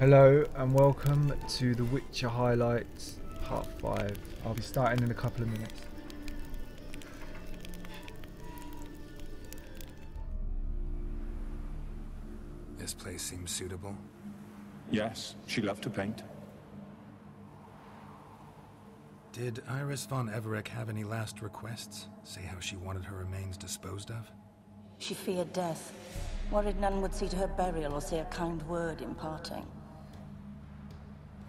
Hello and welcome to The Witcher Highlights Part 5. I'll be starting in a couple of minutes. This place seems suitable. Yes, she loved to paint. Did Iris von Everec have any last requests? Say how she wanted her remains disposed of? She feared death. Worried none would see to her burial or say a kind word in parting.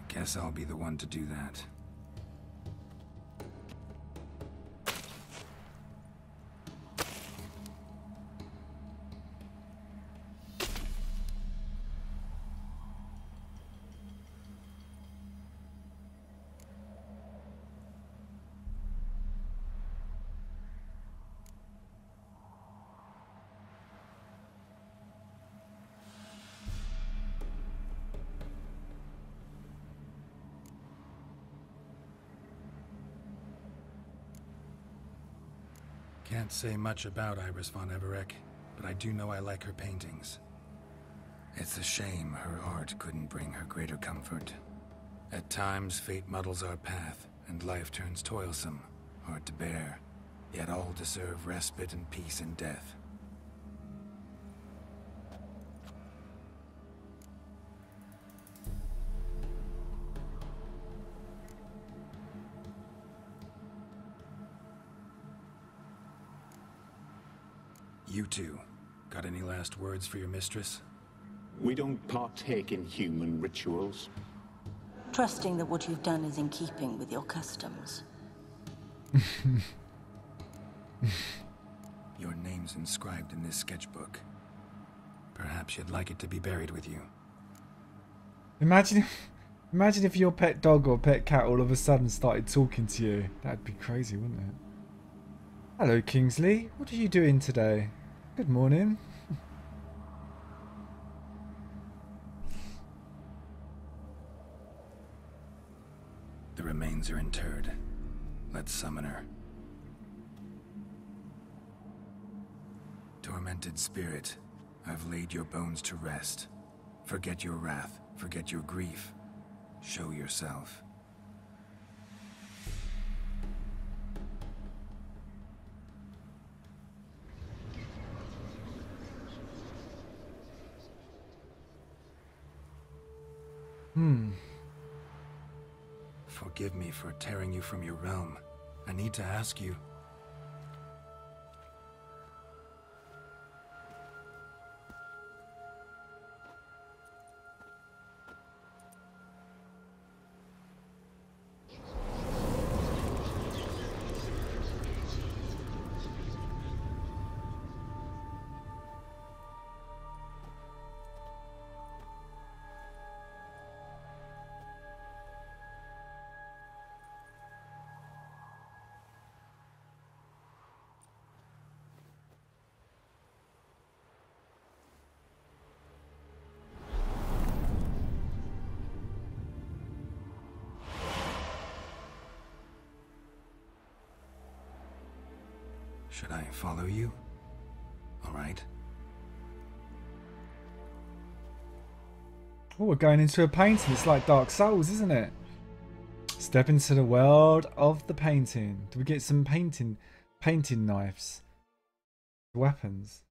Guess I'll be the one to do that. Can't say much about Iris von Everec, but I do know I like her paintings. It's a shame her art couldn't bring her greater comfort. At times, fate muddles our path, and life turns toilsome, hard to bear. Yet all deserve respite and peace in death. You two, got any last words for your mistress? We don't partake in human rituals. Trusting that what you've done is in keeping with your customs. Your name's inscribed in this sketchbook. Perhaps you'd like it to be buried with you. Imagine if your pet dog or pet cat all of a sudden started talking to you. That'd be crazy, wouldn't it? Hello, Kingsley. What are you doing today? Good morning. The remains are interred. Let's summon her. Tormented spirit, I've laid your bones to rest. Forget your wrath, forget your grief. Show yourself. Forgive me for tearing you from your realm. I need to ask you. Should I follow you? All right. Oh, we're going into a painting. It's like Dark Souls, isn't it? Step into the world of the painting. Do we get some painting knives? Weapons.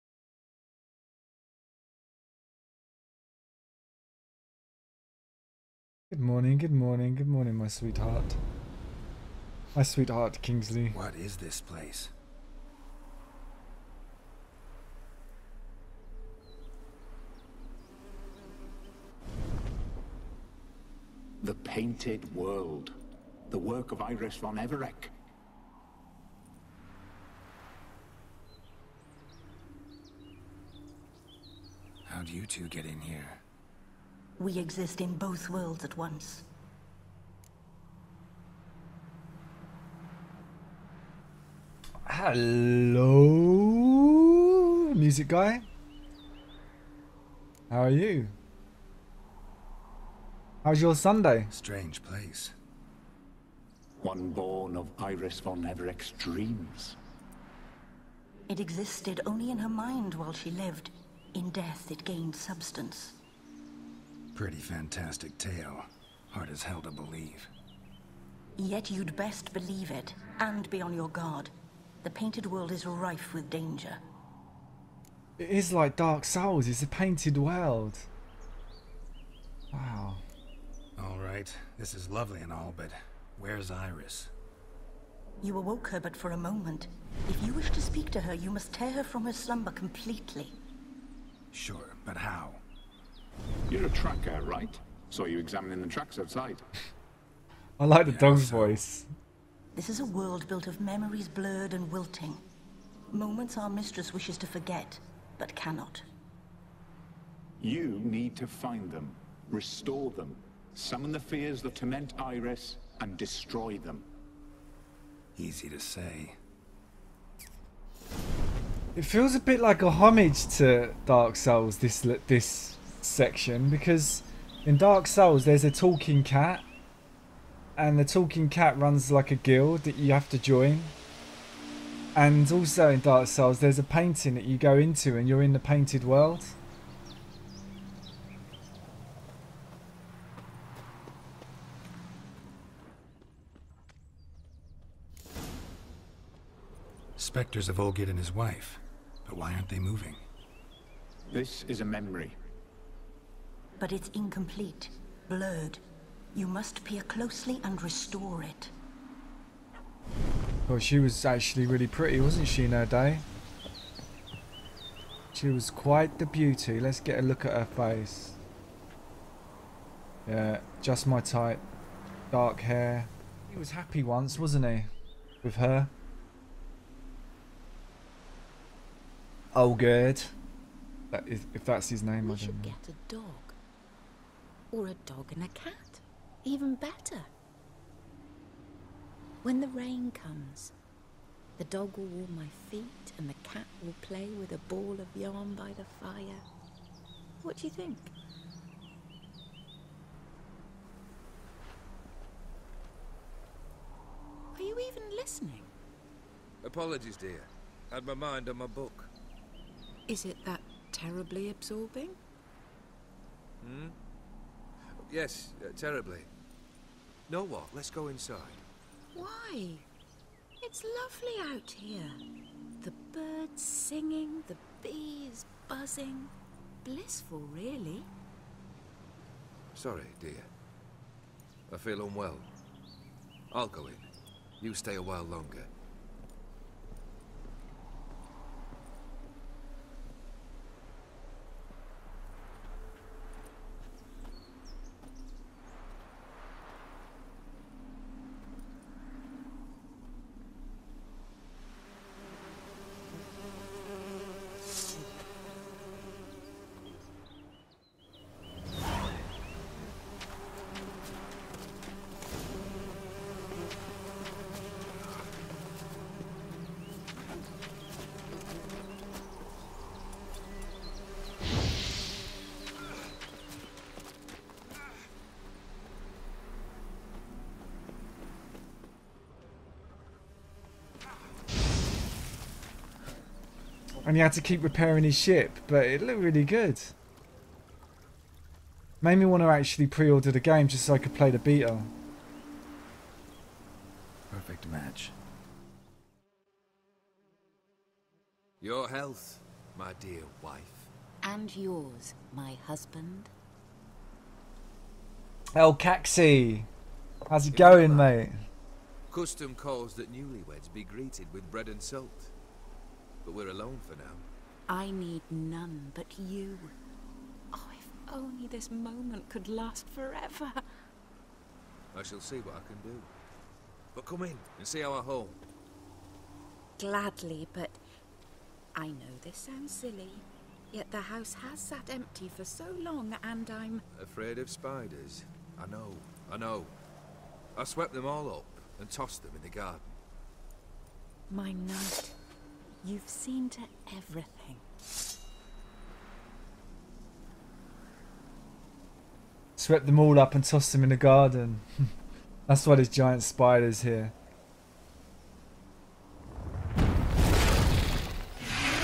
Good morning, good morning, good morning, my sweetheart. My sweetheart, Kingsley. What is this place? The Painted World. The work of Iris von Everec. How'd you two get in here? We exist in both worlds at once. Hello, music guy. How are you? How's your Sunday? Strange place. One born of Iris von Everec's dreams. It existed only in her mind while she lived. In death, it gained substance. Pretty fantastic tale. Hard as hell to believe. Yet you'd best believe it, and be on your guard. The painted world is rife with danger. It is like Dark Souls. It's a painted world. Wow. Alright, this is lovely and all, but where's Iris? You awoke her but for a moment. If you wish to speak to her, you must tear her from her slumber completely. Sure, but how? You're a tracker, right? Saw you examining the tracks outside. I like the dog's so- voice. This is a world built of memories blurred and wilting. Moments our mistress wishes to forget, but cannot. You need to find them, restore them, summon the fears that torment Iris, and destroy them. Easy to say. It feels a bit like a homage to Dark Souls, this section, because in Dark Souls there's a talking cat, and the talking cat runs like a guild that you have to join. And also in Dark Souls there's a painting that you go into and you're in the painted world. Spectres of Olgid and his wife. But why aren't they moving? This is a memory. But it's incomplete, blurred. You must peer closely and restore it. Well, she was actually really pretty, wasn't she, in her day? She was quite the beauty. Let's get a look at her face. Yeah, just my type. Dark hair. He was happy once, wasn't he? With her. Oh, good. That is, if that's his name, We I don't should know. get a dog. Or a dog and a cat. Even better. When the rain comes, the dog will warm my feet and the cat will play with a ball of yarn by the fire. What do you think? Are you even listening? Apologies, dear. Had my mind on my book. Is it that terribly absorbing? Hmm? Yes, terribly. Know what? Let's go inside. Why? It's lovely out here. The birds singing, the bees buzzing. Blissful, really. Sorry, dear. I feel unwell. I'll go in. You stay a while longer. And he had to keep repairing his ship, but it looked really good. Made me want to actually pre-order the game just so I could play the beta. Perfect match. Your health, my dear wife. And yours, my husband. El Caxi! How's it going, mate? Custom calls that newlyweds be greeted with bread and salt. But we're alone for now. I need none but you. Oh, if only this moment could last forever. I shall see what I can do. But come in and see our home. Gladly, but I know this sounds silly, yet the house has sat empty for so long and I'm... Afraid of spiders? I know. I swept them all up and tossed them in the garden. My knight, you've seen to everything. Swept them all up and tossed them in the garden. That's why there's giant spiders here.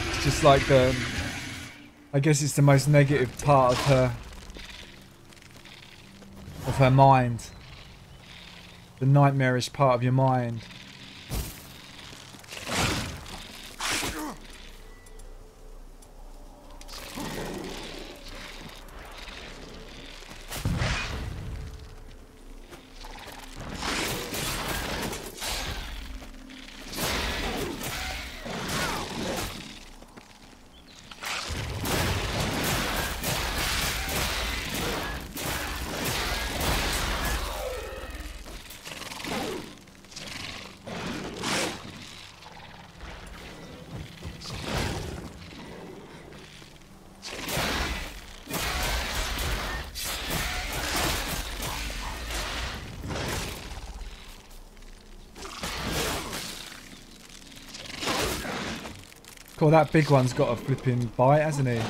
It's just like the... I guess it's the most negative part of her of her mind. The nightmarish part of your mind. Cool, that big one's got a flipping bite, hasn't he?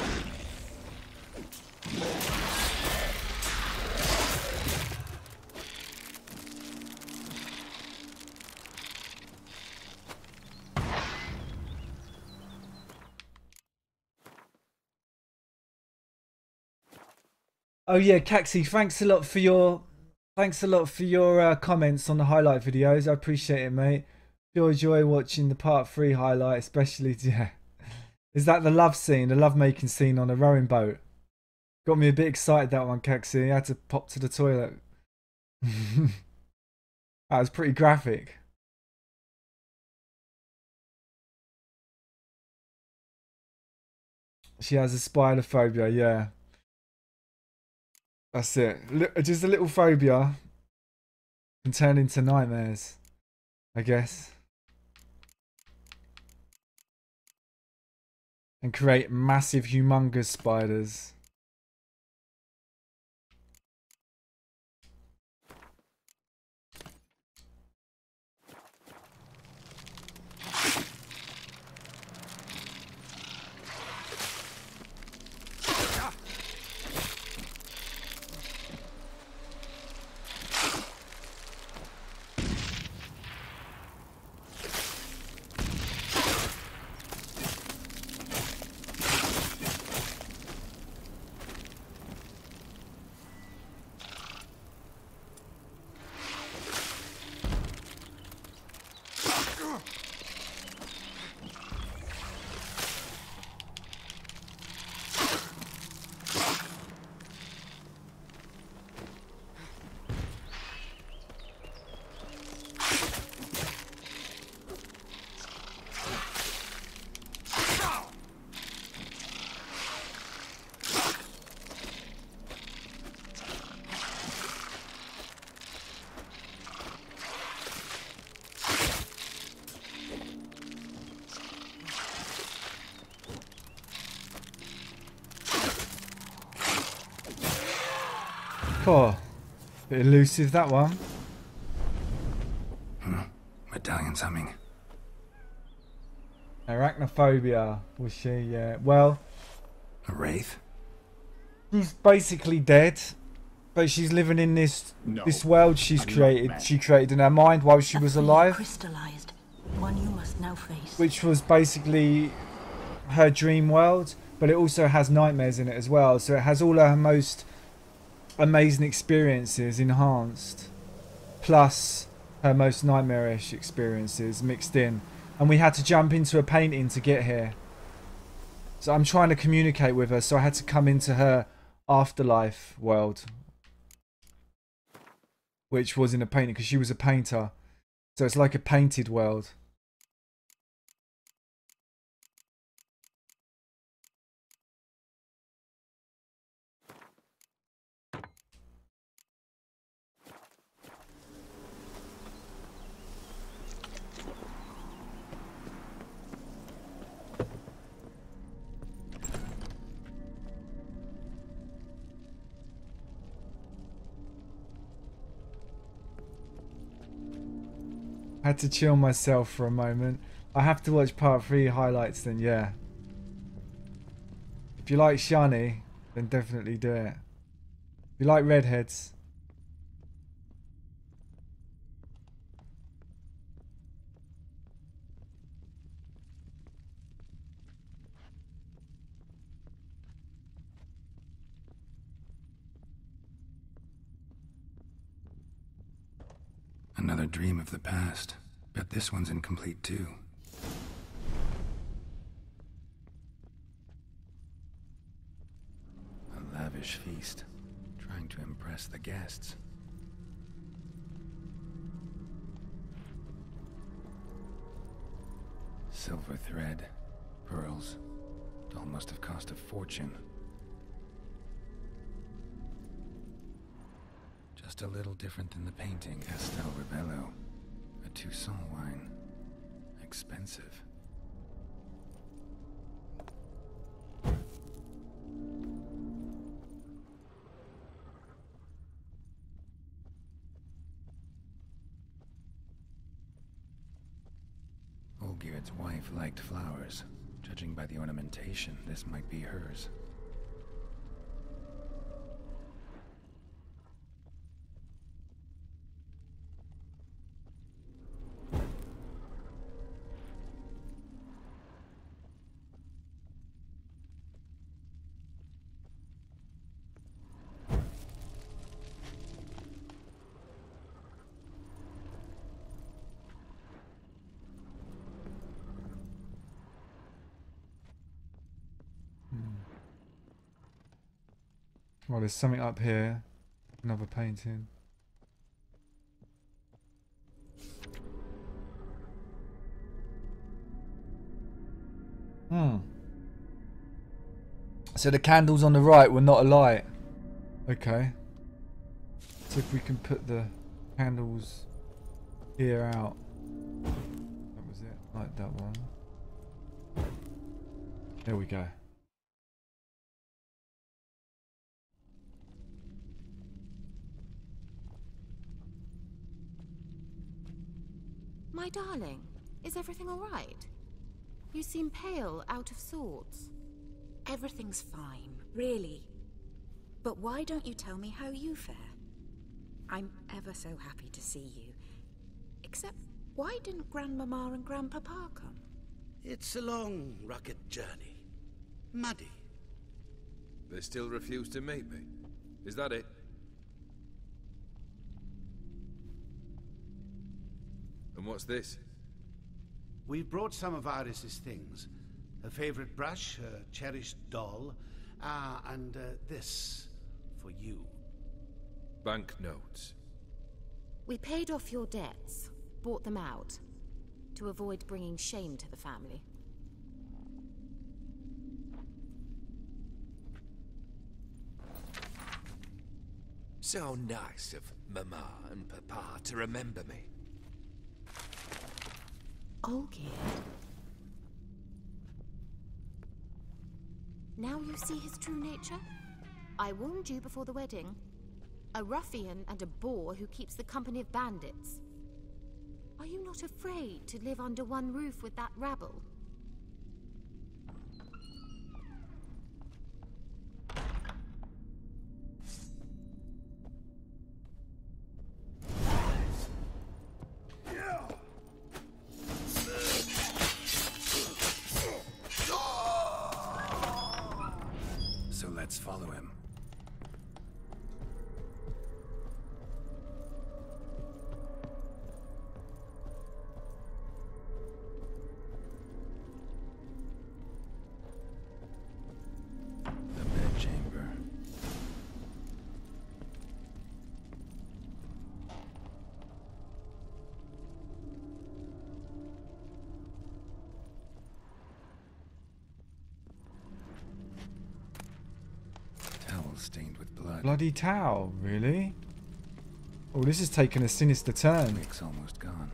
Oh yeah, Caxi, thanks a lot for your comments on the highlight videos. I appreciate it, mate. Sure enjoy watching the part 3 highlight, especially. Yeah. Is that the love scene, the love making scene on a rowing boat? Got me a bit excited, that one, Caxi. I had to pop to the toilet. That was pretty graphic. She has a spider phobia, yeah. That's it. Just a little phobia can turn into nightmares, I guess. And create massive, humongous spiders. Oh, bit elusive, that one. Medallion's humming. Arachnophobia, was she? Yeah. Well, A wraith? she's basically dead, but she's living in this world she's created. She created in her mind while she was alive, crystallized, one you must now face. which was basically her dream world. But it also has nightmares in it as well. So it has all her most amazing experiences enhanced, plus her most nightmarish experiences mixed in. And we had to jump into a painting to get here. So I'm trying to communicate with her, so I had to come into her afterlife world, which was in a painting because she was a painter. So it's like a painted world. I had to chill myself for a moment. I have to watch part 3 highlights then, yeah. If you like Shani, then definitely do it. If you like redheads. Another dream of the past. Bet this one's incomplete too. A lavish feast, trying to impress the guests. Silver thread, pearls. It all must have cost a fortune. Just a little different than the painting. Castel Rebello. A Toussaint wine. Expensive. Olgierd's wife liked flowers. Judging by the ornamentation, this might be hers. Well, there's something up here. Another painting. So the candles on the right were not alight. Okay. So if we can put the candles here out. That was it. Like that one. There we go. My darling, is everything all right? You seem pale, out of sorts. Everything's fine, really. But why don't you tell me how you fare? I'm ever so happy to see you. Except, why didn't Grandmama and Grandpapa come? It's a long, rugged journey. Muddy. They still refuse to meet me. Is that it? And what's this? We've brought some of Iris's things. Her favorite brush, her cherished doll, and this for you. Banknotes. We paid off your debts, bought them out, to avoid bringing shame to the family. So nice of Mama and Papa to remember me. Olgierd. Now you see his true nature? I warned you before the wedding. A ruffian and a boor who keeps the company of bandits. Are you not afraid to live under one roof with that rabble? So let's follow him. The bedchamber. Towel stained with blood. Bloody towel, really? Oh, this has taken a sinister turn. Wick's almost gone.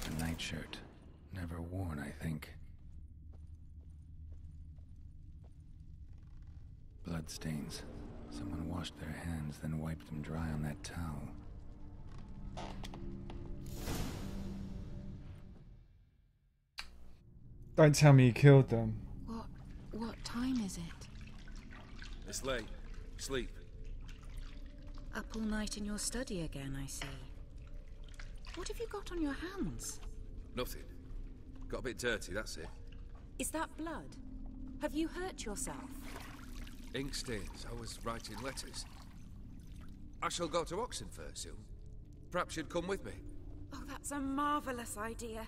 A nightshirt. Never worn, I think. Bloodstains. Someone washed their hands, then wiped them dry on that towel. Don't tell me you killed them. What time is it? It's late. Sleep. Up all night in your study again, I see. What have you got on your hands? Nothing. Got a bit dirty, that's it. Is that blood? Have you hurt yourself? Ink stains. I was writing letters. I shall go to Oxenfurt soon. Perhaps you'd come with me. Oh, that's a marvelous idea.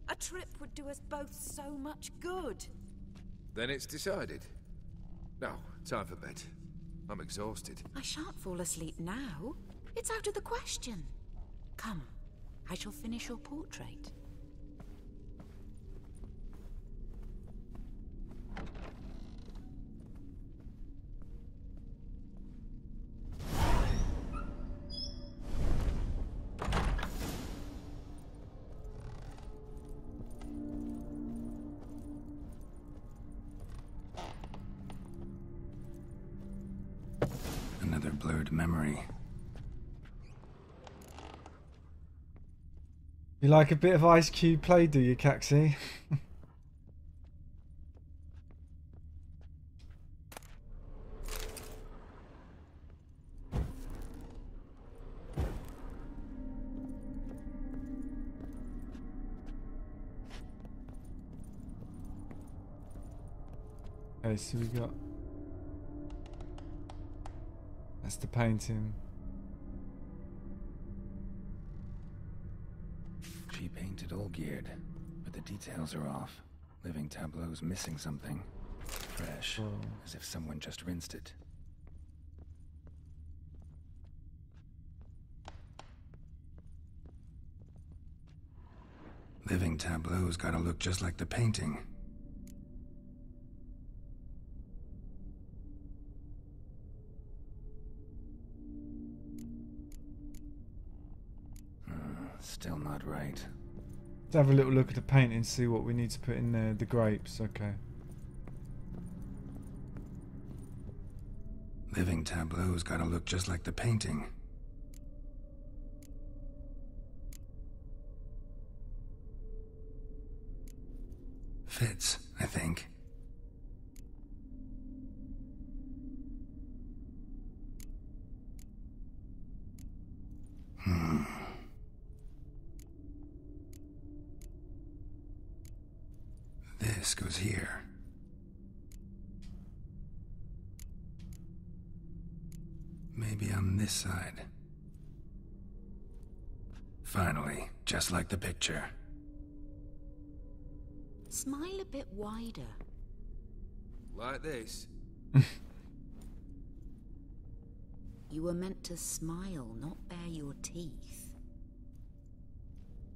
A trip would do us both so much good. Then it's decided. Now, time for bed. I'm exhausted. I shan't fall asleep now. It's out of the question. Come, I shall finish your portrait. Another blurred memory. You like a bit of Ice Cube play, do you, Caxi? Okay, so we got... That's the painting. She painted all geared, but the details are off. Living tableau's missing something. Fresh, as if someone just rinsed it. Living tableau's gotta look just like the painting. Still not right. Let's have a little look at the painting, see what we need to put in there. The grapes, okay. Living tableau's gotta look just like the painting. Fits, I think. This goes here. Maybe on this side. Finally, just like the picture. Smile a bit wider. Like this? You were meant to smile, not bare your teeth.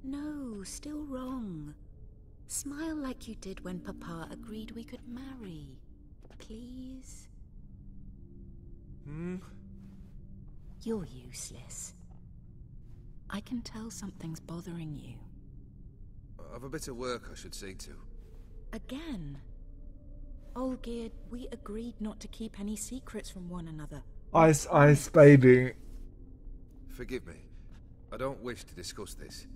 No, still wrong. Smile like you did when Papa agreed we could marry. Please? You're useless. I can tell something's bothering you. I've a bit of work I should see to. Again? Olgierd, we agreed not to keep any secrets from one another. Ice, ice, baby. Forgive me. I don't wish to discuss this.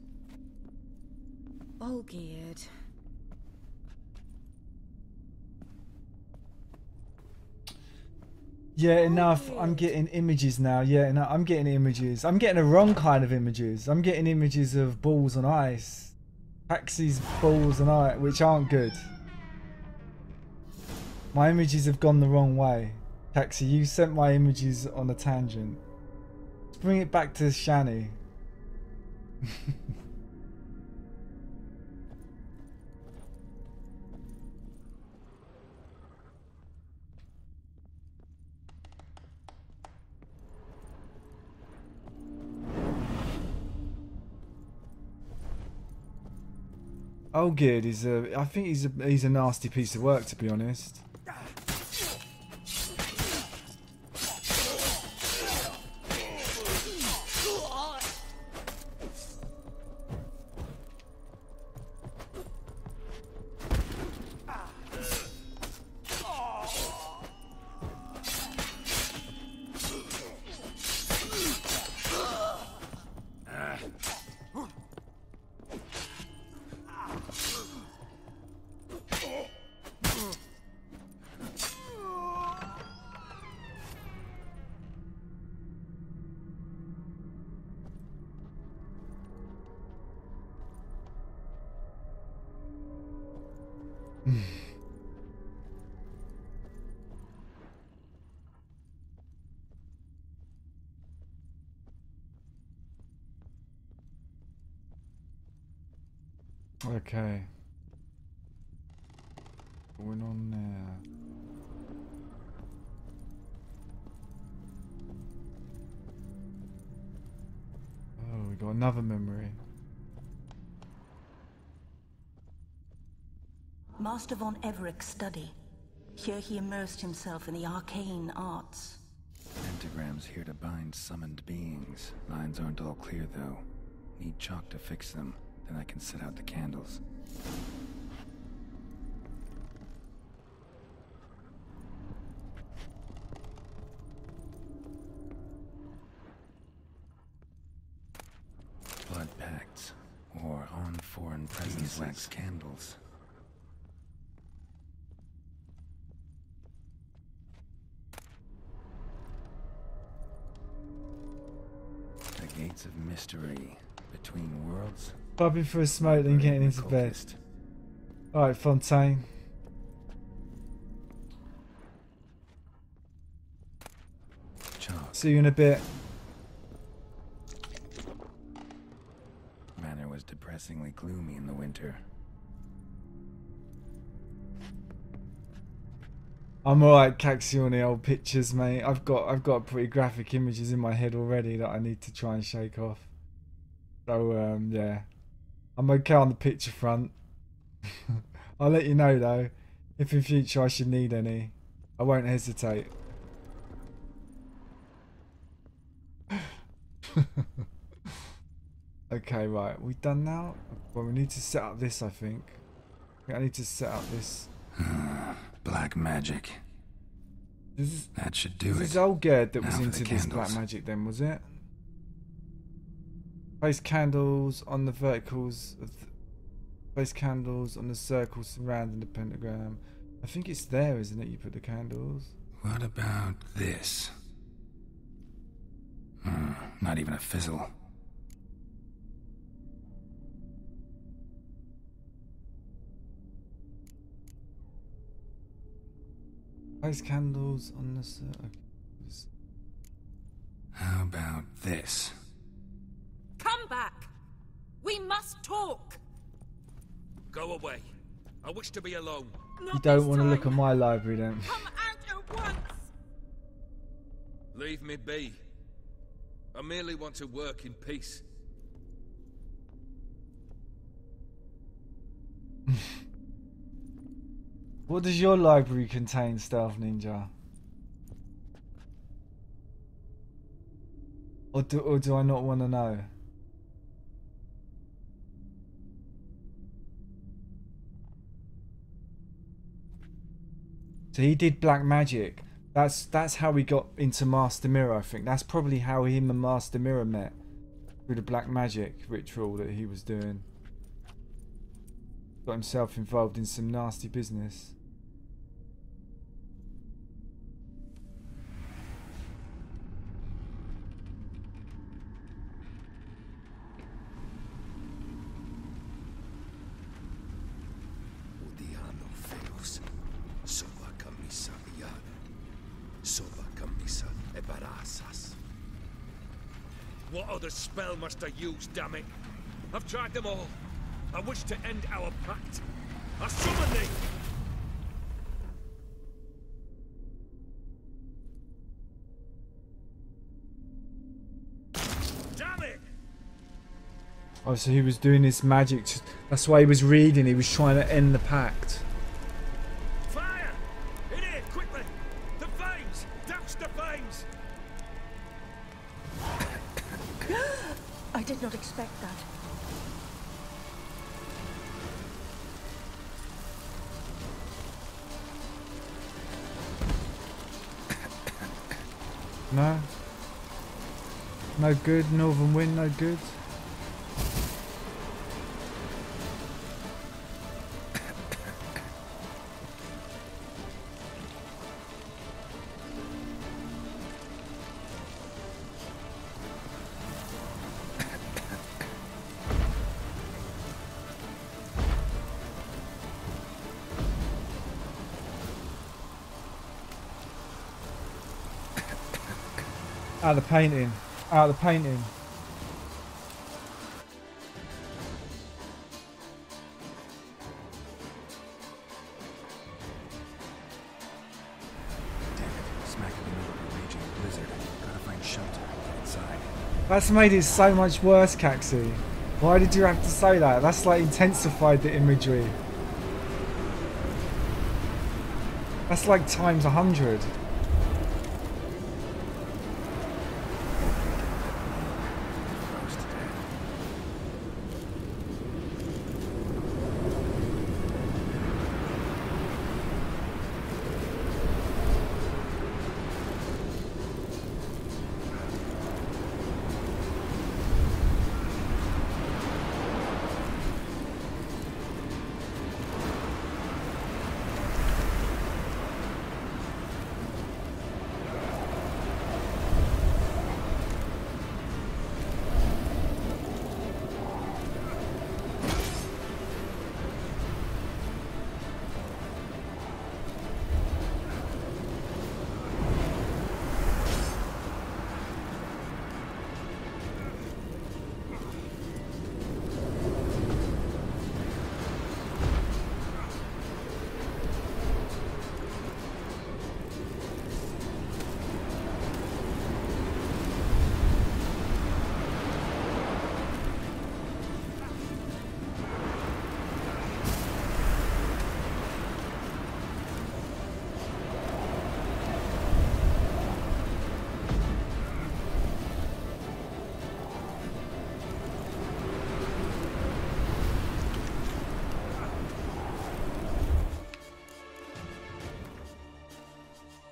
Olgierd. Yeah, enough. I'm getting images now. Yeah, no, I'm getting images. I'm getting the wrong kind of images. I'm getting images of balls on ice. Taxi's balls on ice, which aren't good. My images have gone the wrong way. Taxi, you sent my images on a tangent. Let's bring it back to Shani. Oh, good. I think he's a nasty piece of work, to be honest. Okay. Going on there. Oh, we got another memory. Master von Everett's study. Here he immersed himself in the arcane arts. Pentagrams here to bind summoned beings. Lines aren't all clear, though. Need chalk to fix them. Then I can set out the candles. Blood pacts, or on foreign presence wax candles. The gates of mystery between worlds. Popping for a smoke, then getting into bed. Alright, Fontaine. Chalk. See you in a bit. Manor was depressingly gloomy in the winter. I'm alright, Caxi, on the old pictures, mate. I've got pretty graphic images in my head already that I need to try and shake off. So yeah. I'm okay on the picture front. I'll let you know though, if in future I should need any. I won't hesitate. Okay, right, we done now? Well, we need to set up this, I think. I need to set up this. Black magic. That should do it. This is Olgerd that was Now for into the this black candles. magic then, was it? Place candles on the verticals of place candles on the circle surrounding the pentagram. I think it's there, isn't it? You put the candles. What about this? Not even a fizzle. Place candles on the circle. How about this? Come back! We must talk! Go away. I wish to be alone. You don't want to look at my library then. Come out at once! Leave me be. I merely want to work in peace. What does your library contain, Stealth Ninja? Or do I not want to know? So he did black magic. That's how he got into Master Mirror, I think. That's probably how him and Master Mirror met. Through the black magic ritual that he was doing. Got himself involved in some nasty business. Odiano feos. Sova camisa viada. Sova camisa e barasas. What other spell must I use, damn it? I've tried them all. I wish to end our pact. I summon thee! Damn it! Oh, so he was doing this magic. That's why he was reading. He was trying to end the pact. Fire! In here, quickly! The flames! Douse the flames! I did not expect that. No? No good? Northern wind, no good? Out of the painting. Out of the painting. That's made it so much worse, Caxi. Why did you have to say that? That's like intensified the imagery. That's like times 100.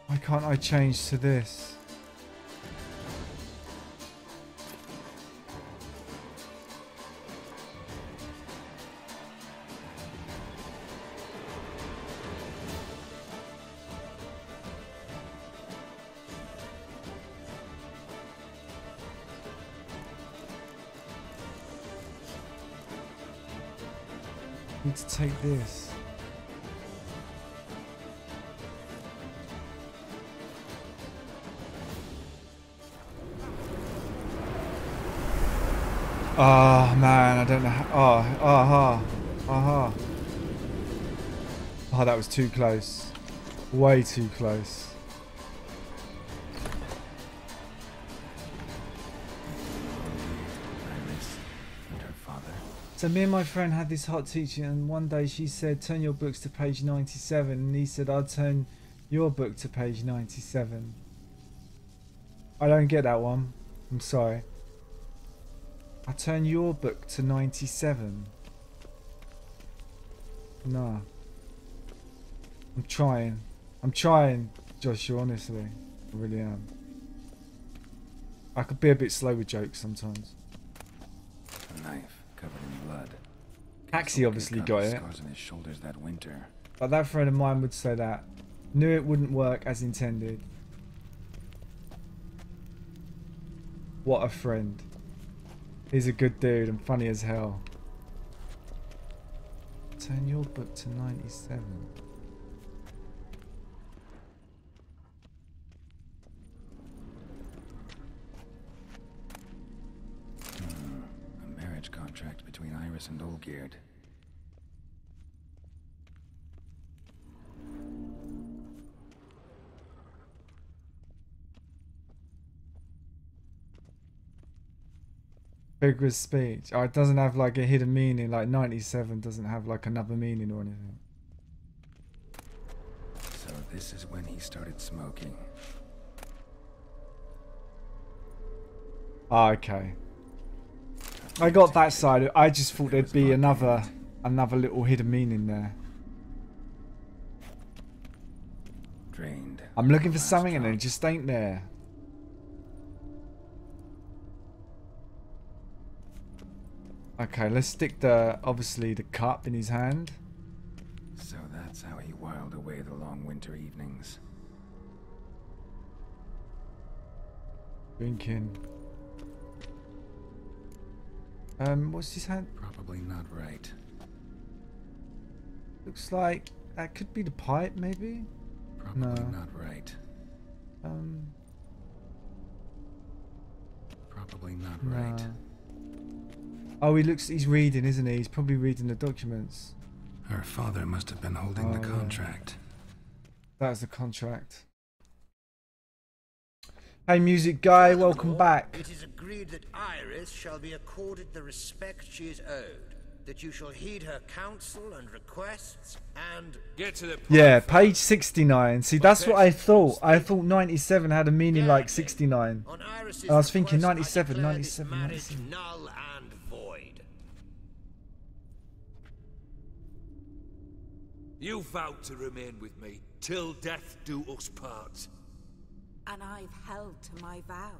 Why can't I change to this? I need to take this. Oh man, I don't know how. Oh, that was too close. Way too close. Iris and her father. So me and my friend had this hot teacher, and one day she said, turn your books to page 97, and he said, I'll turn your book to page 97. I don't get that one. I'm sorry. I turn your book to 97. Nah. I'm trying. I'm trying, Joshua, honestly. I really am. I could be a bit slow with jokes sometimes. A knife covered in blood. Axie obviously got it. Scars on his shoulders that winter. But that friend of mine would say that. Knew it wouldn't work as intended. What a friend. He's a good dude and funny as hell. Turn your book to 97. A marriage contract between Iris and Olgierd. Vigorous speech. Oh, it doesn't have like a hidden meaning, like 97 doesn't have like another meaning or anything. So this is when he started smoking. Ah, okay. I got that side. I just thought there'd be another little hidden meaning there. Drained. I'm looking for something and it just ain't there. Okay, let's stick obviously the cup in his hand. So that's how he whiled away the long winter evenings. Drinking. What's his hand? Probably not right. Looks like that could be the pipe, maybe? Probably not right. Probably not right. Nah. Oh, he's reading, isn't he? He's probably reading the documents. Her father must have been holding the contract. That was the contract. Hey, music guy, welcome back. It is agreed that Iris shall be accorded the respect she is owed, that you shall heed her counsel and requests, and... Get to the point. Yeah, page 69. See, that's what I thought. I thought 97 had a meaning like 69. on Iris's I was thinking request, I 97, declare 97, this marriage 97. null and void. You vowed to remain with me till death do us part. And I've held to my vow.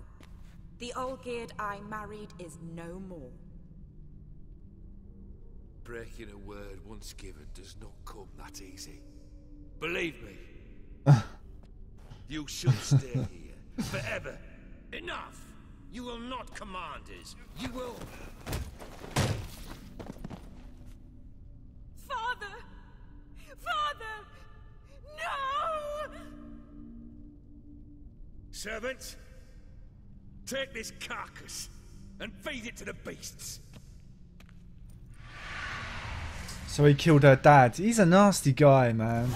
The Olgierd I married is no more. Breaking a word once given does not come that easy. Believe me. You should stay here forever. Enough! You will not command us. You will... Father! Father! No! Servants, take this carcass and feed it to the beasts. So he killed her dad. He's a nasty guy, man.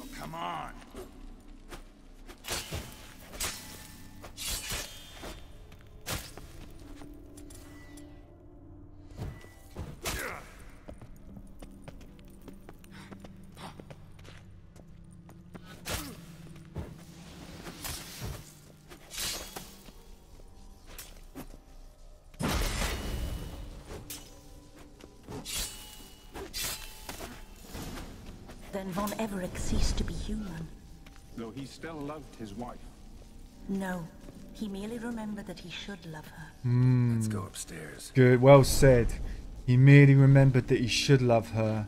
Oh, come on. Then Von Everett ceased to be human. Though he still loved his wife. No, he merely remembered that he should love her. Let's go upstairs. Good, well said. He merely remembered that he should love her.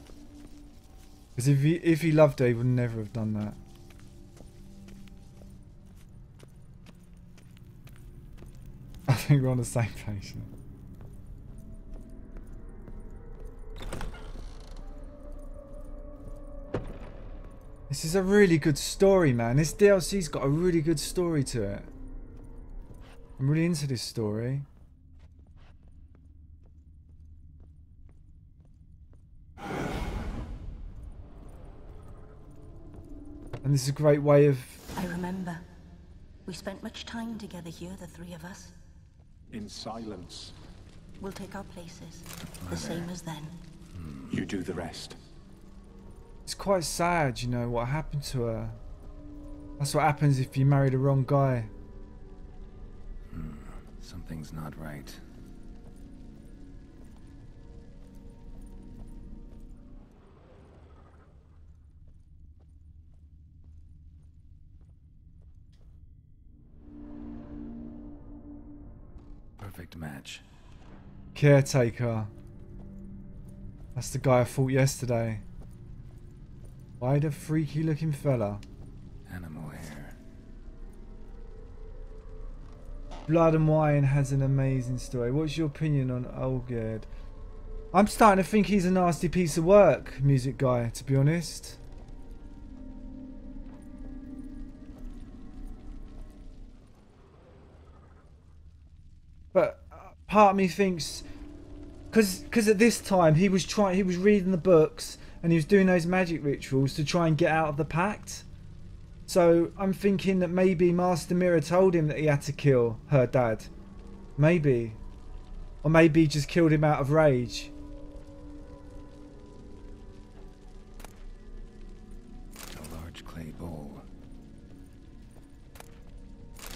Because if he loved her, he would never have done that. I think we're on the same page now. This is a really good story, man. This DLC's got a really good story to it. I'm really into this story. And this is a great way of... I remember. We spent much time together here, the three of us. In silence. We'll take our places, the same as then. You do the rest. It's quite sad, you know, what happened to her. That's what happens if you marry the wrong guy. Something's not right. Perfect match. Caretaker. That's the guy I fought yesterday. Why the freaky looking fella? Animal hair. Blood and Wine has an amazing story. What's your opinion on Olgierd? I'm starting to think he's a nasty piece of work, music guy, to be honest. But part of me thinks, because at this time he was reading the books and he was doing those magic rituals to try and get out of the pact. So I'm thinking that maybe Master Mirror told him that he had to kill her dad. Maybe. Or maybe he just killed him out of rage. A large clay bowl.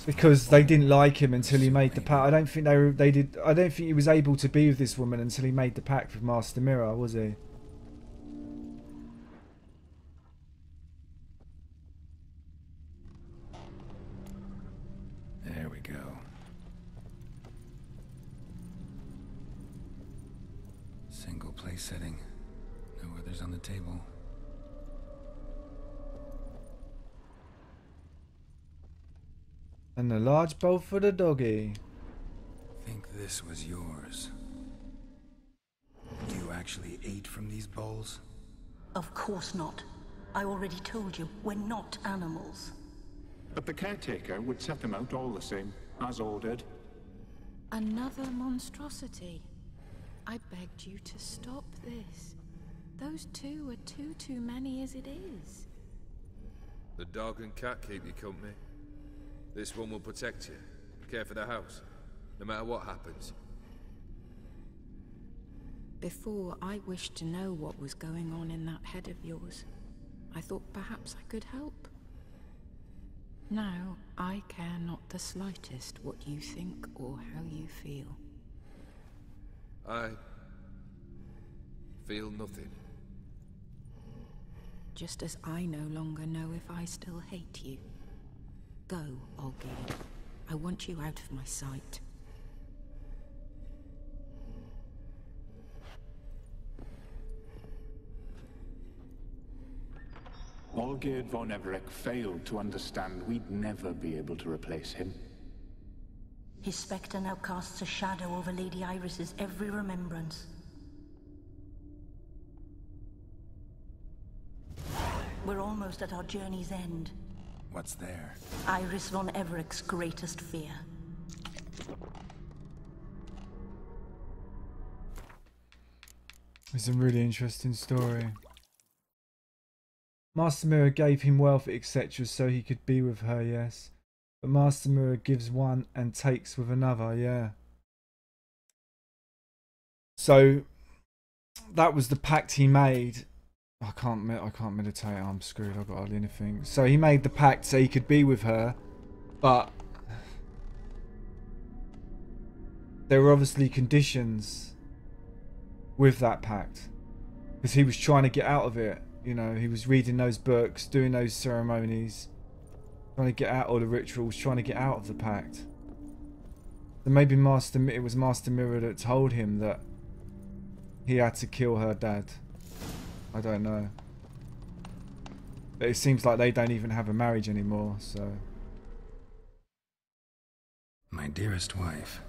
Because they didn't like him until he made the pact. I don't think I don't think he was able to be with this woman until he made the pact with Master Mirror, was he? There we go. Single place setting. No others on the table. And a large bowl for the doggy. think this was yours. You actually ate from these bowls? Of course not. I already told you, we're not animals. But the caretaker would set them out all the same, as ordered. Another monstrosity. I begged you to stop this. Those two are too many as it is. The dog and cat keep you company. This one will protect you, care for the house, no matter what happens. Before, I wished to know what was going on in that head of yours. I thought perhaps I could help. Now, I care not the slightest what you think or how you feel. I feel nothing. Just as I no longer know if I still hate you. Go, Olgierd. I want you out of my sight. Olgierd von Everec failed to understand we'd never be able to replace him. His spectre now casts a shadow over Lady Iris's every remembrance. We're almost at our journey's end. What's there? Iris von Everec's greatest fear. It's a really interesting story. Master Mirror gave him wealth, etc., so he could be with her, yes. But Master Mirror gives one and takes with another, yeah. So that was the pact he made. I can't meditate. I'm screwed. I've got hardly anything. So he made the pact so he could be with her, but there were obviously conditions with that pact because he was trying to get out of it. You know, he was reading those books, doing those ceremonies, trying to get out all the rituals, trying to get out of the pact. So maybe it was Master Mirror that told him that he had to kill her dad. I don't know. But it seems like they don't even have a marriage anymore, so... My dearest wife,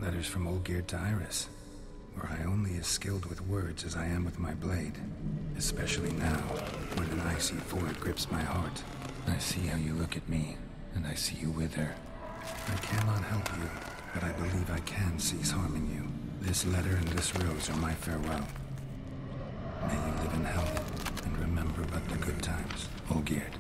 letters from Olgierd to Iris. Were I only as skilled with words as I am with my blade, especially now, when an icy void grips my heart. I see how you look at me, and I see you with her. I cannot help you, but I believe I can cease harming you. This letter and this rose are my farewell. May you live in health, and remember but the good times, Olgierd.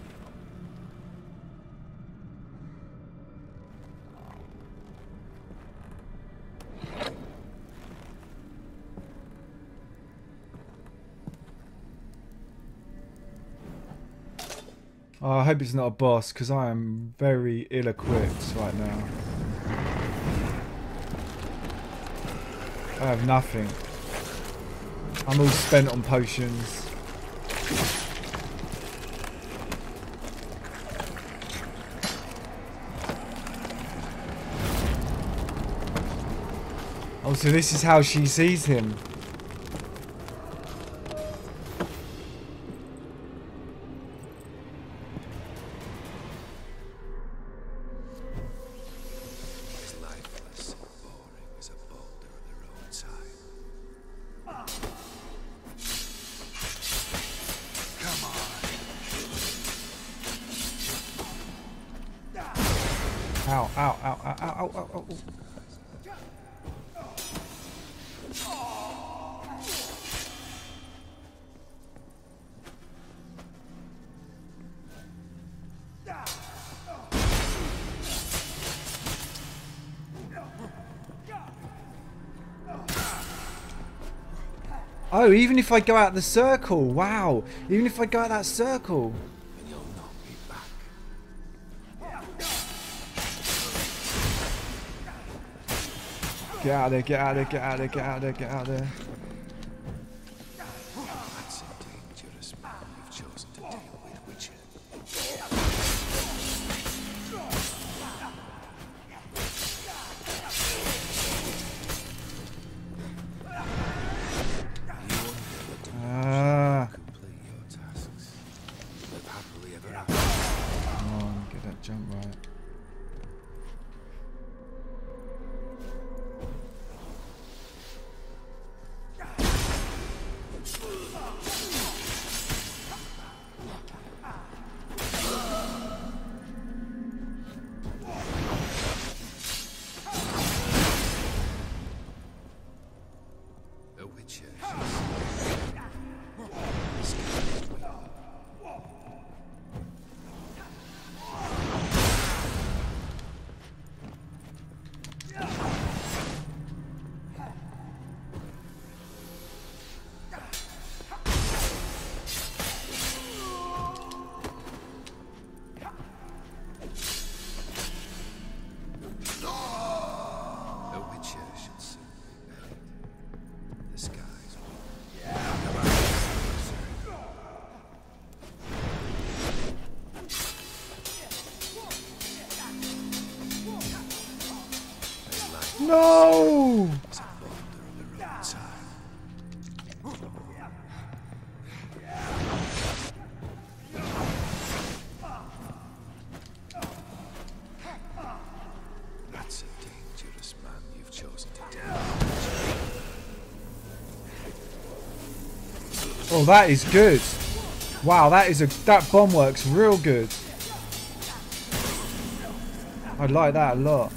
Oh, I hope it's not a boss, because I am very ill-equipped right now. I have nothing. I'm all spent on potions. Oh, so this is how she sees him. Ow, ow, ow, ow, ow, ow, ow, ow. Oh, even if I go out the circle, wow. Even if I go out that circle. Get out of there, get out of there, get out of there, get out of there, get out of there. That's a dangerous man you've chosen to deal with, Witcher. Complete your tasks. Live happily ever after. Come on, get that jump right. No! That's a dangerous man you've chosen to take. Oh, that is good. Wow, that bomb works real good. I like that a lot.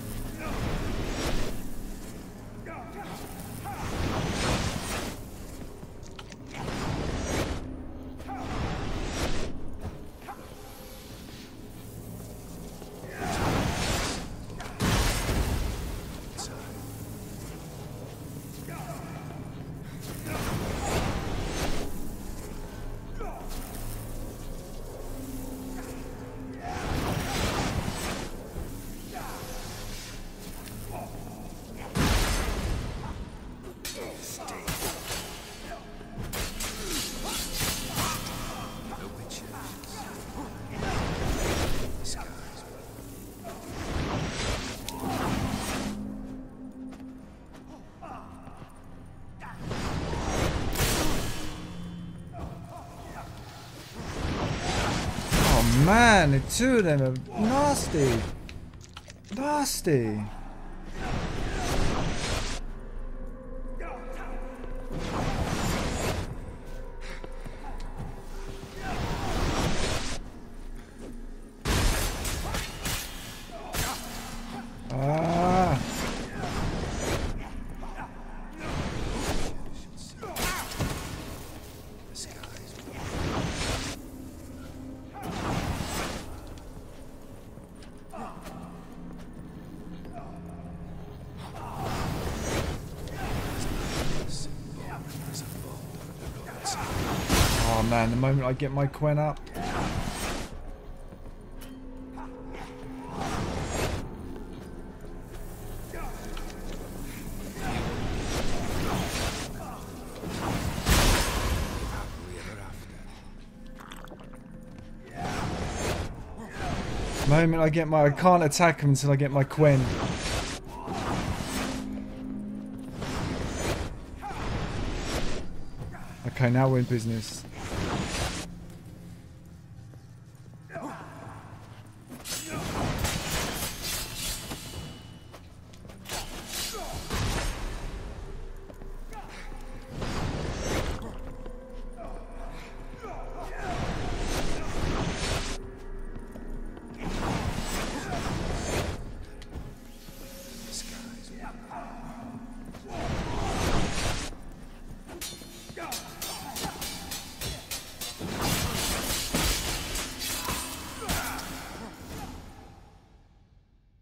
Man, the two of them are nasty. Nasty. Ah. Oh man, the moment I get my Quen up. The moment I get my, I can't attack him until I get my Quen. Okay, now we're in business.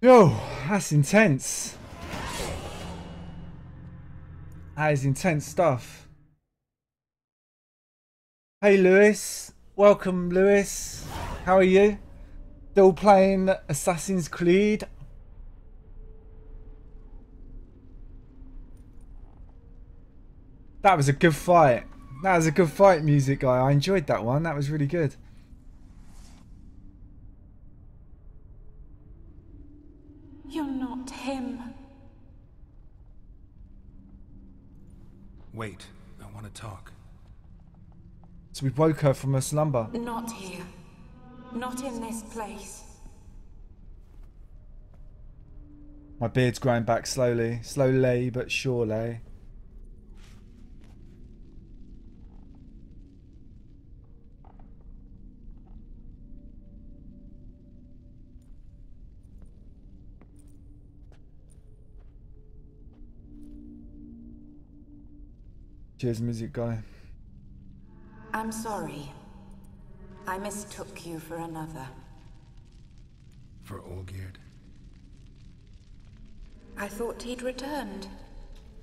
Yo, that's intense. That is intense stuff. Hey Lewis, welcome Lewis. How are you? Still playing Assassin's Creed? That was a good fight. That was a good fight, music guy. I enjoyed that one. That was really good. You're not him. Wait, I want to talk. So we woke her from her slumber. Not here. Not in this place. My beard's growing back slowly. Slowly but surely. Cheers, music guy. I'm sorry. I mistook you for another. For Olgierd? I thought he'd returned.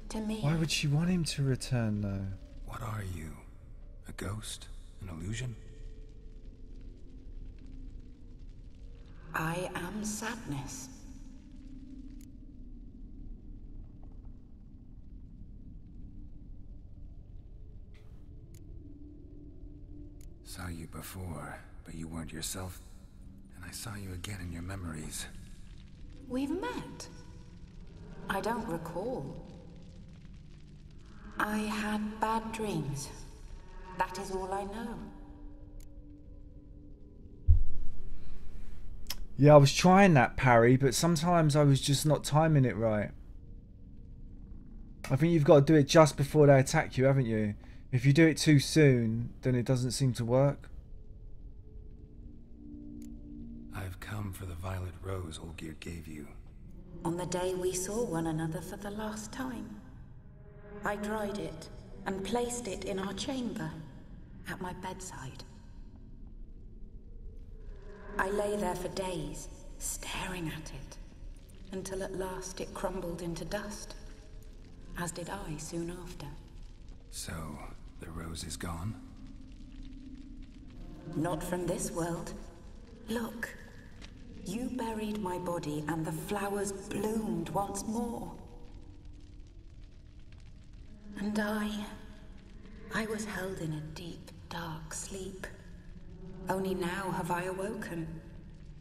To me. Why would she want him to return, though? What are you? A ghost? An illusion? I am sadness. Saw you before, but you weren't yourself. And I saw you again in your memories. We've met. I don't recall. I had bad dreams. That is all I know. Yeah, I was trying that parry, but sometimes I was just not timing it right. I think you've got to do it just before they attack you, haven't you? If you do it too soon, then it doesn't seem to work. I've come for the violet rose Olgierd gave you. On the day we saw one another for the last time, I dried it and placed it in our chamber at my bedside. I lay there for days, staring at it, until at last it crumbled into dust, as did I soon after. So, the rose is gone? Not from this world. Look, you buried my body and the flowers bloomed once more. And I was held in a deep, dark sleep. Only now have I awoken,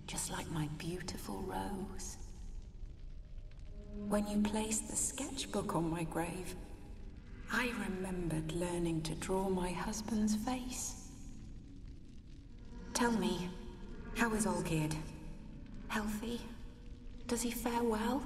just like my beautiful rose. When you placed the sketchbook on my grave, I remembered learning to draw my husband's face. Tell me, how is Olgierd? Healthy? Does he fare well?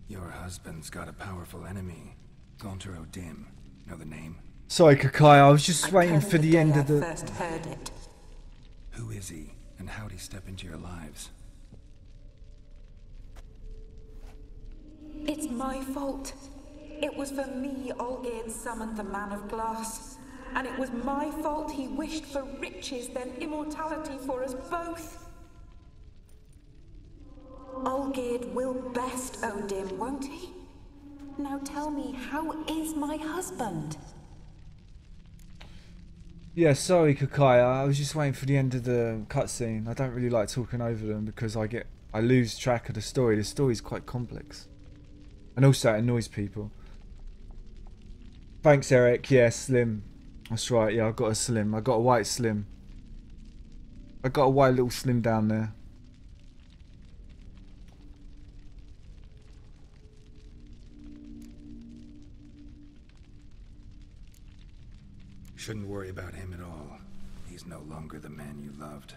Your husband's got a powerful enemy. Gaunter O'Dim. Know the name? Sorry, Kakai, I was just waiting for the end of the... first heard it. Who is he, and how'd he step into your lives? It's my fault. It was for me Olgierd summoned the Man of Glass. And it was my fault he wished for riches, then immortality for us both. Olgierd will best O'Dim, won't he? Now tell me, how is my husband? Yeah, sorry, Kakai, I was just waiting for the end of the cutscene. I don't really like talking over them because I lose track of the story. The story's quite complex. And also it annoys people. Thanks, Eric. Yeah, Slim. That's right, yeah, I got a Slim. I got a white Slim. I got a white little Slim down there. Shouldn't worry about him at all. He's no longer the man you loved.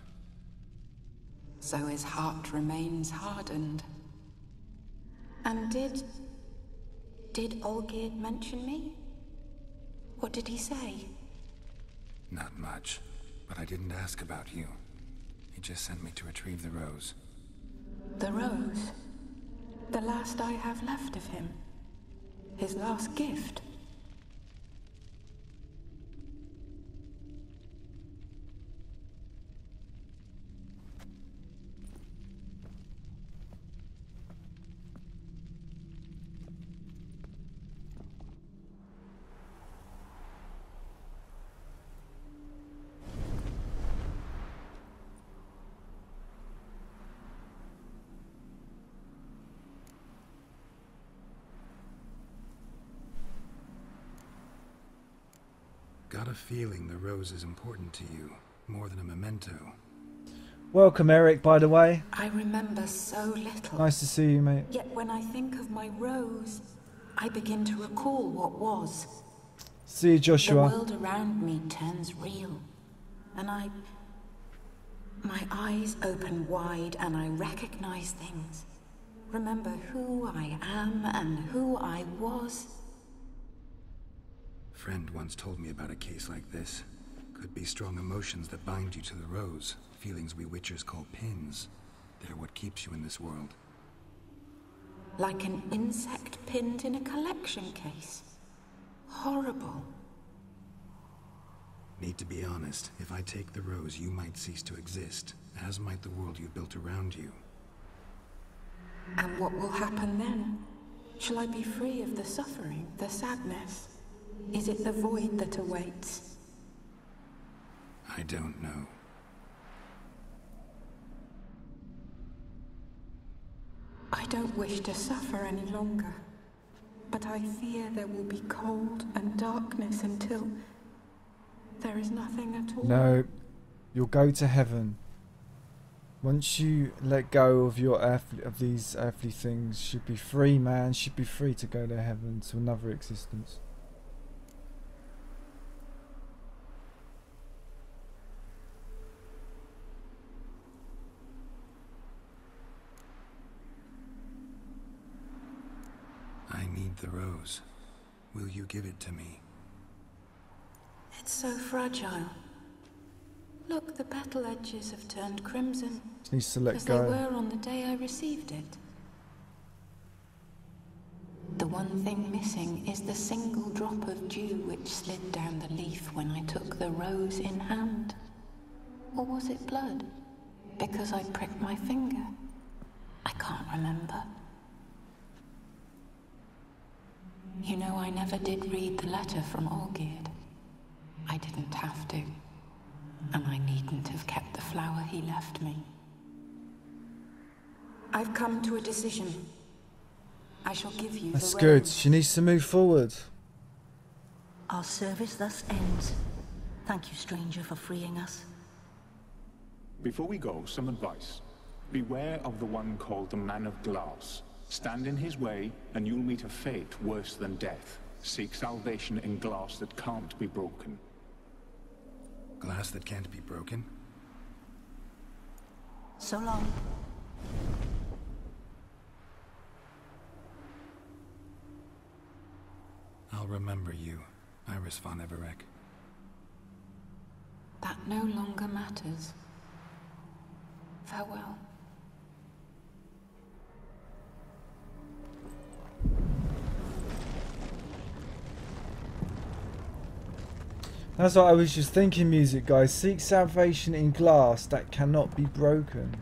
So his heart remains hardened. And did Olgierd mention me? What did he say? Not much, but I didn't ask about you. He just sent me to retrieve the rose. The rose? The last I have left of him? His last gift? Got a feeling the rose is important to you, more than a memento. Welcome, Eric, by the way. I remember so little. Nice to see you, mate. Yet when I think of my rose, I begin to recall what was. See you, Joshua. The world around me turns real. And my eyes open wide and I recognize things. Remember who I am and who I was. Friend once told me about a case like this. Could be strong emotions that bind you to the rose. Feelings we witchers call pins. They're what keeps you in this world. Like an insect pinned in a collection case. Horrible. Need to be honest, if I take the rose, you might cease to exist, as might the world you built around you. And what will happen then? Shall I be free of the suffering, the sadness? Is it the void that awaits? I don't know. I don't wish to suffer any longer, but I fear there will be cold and darkness until there is nothing at all. No, you'll go to heaven. Once you let go of these earthly things, should be free, man. Should be free to go to heaven, to another existence. I need the rose. Will you give it to me? It's so fragile. Look, the petal edges have turned crimson. Just needs to let as go. They were on the day I received it. The one thing missing is the single drop of dew which slid down the leaf when I took the rose in hand. Or was it blood? Because I pricked my finger. I can't remember. You know, I never did read the letter from Olgierd. I didn't have to. And I needn't have kept the flower he left me. I've come to a decision. I shall give you That's the good. rose. She needs to move forward. Our service thus ends. Thank you, stranger, for freeing us. Before we go, some advice. Beware of the one called the Man of Glass. Stand in his way, and you'll meet a fate worse than death. Seek salvation in glass that can't be broken. Glass that can't be broken? So long. I'll remember you, Iris von Everec. That no longer matters. Farewell. That's what I was just thinking, music guys. Seek salvation in glass that cannot be broken.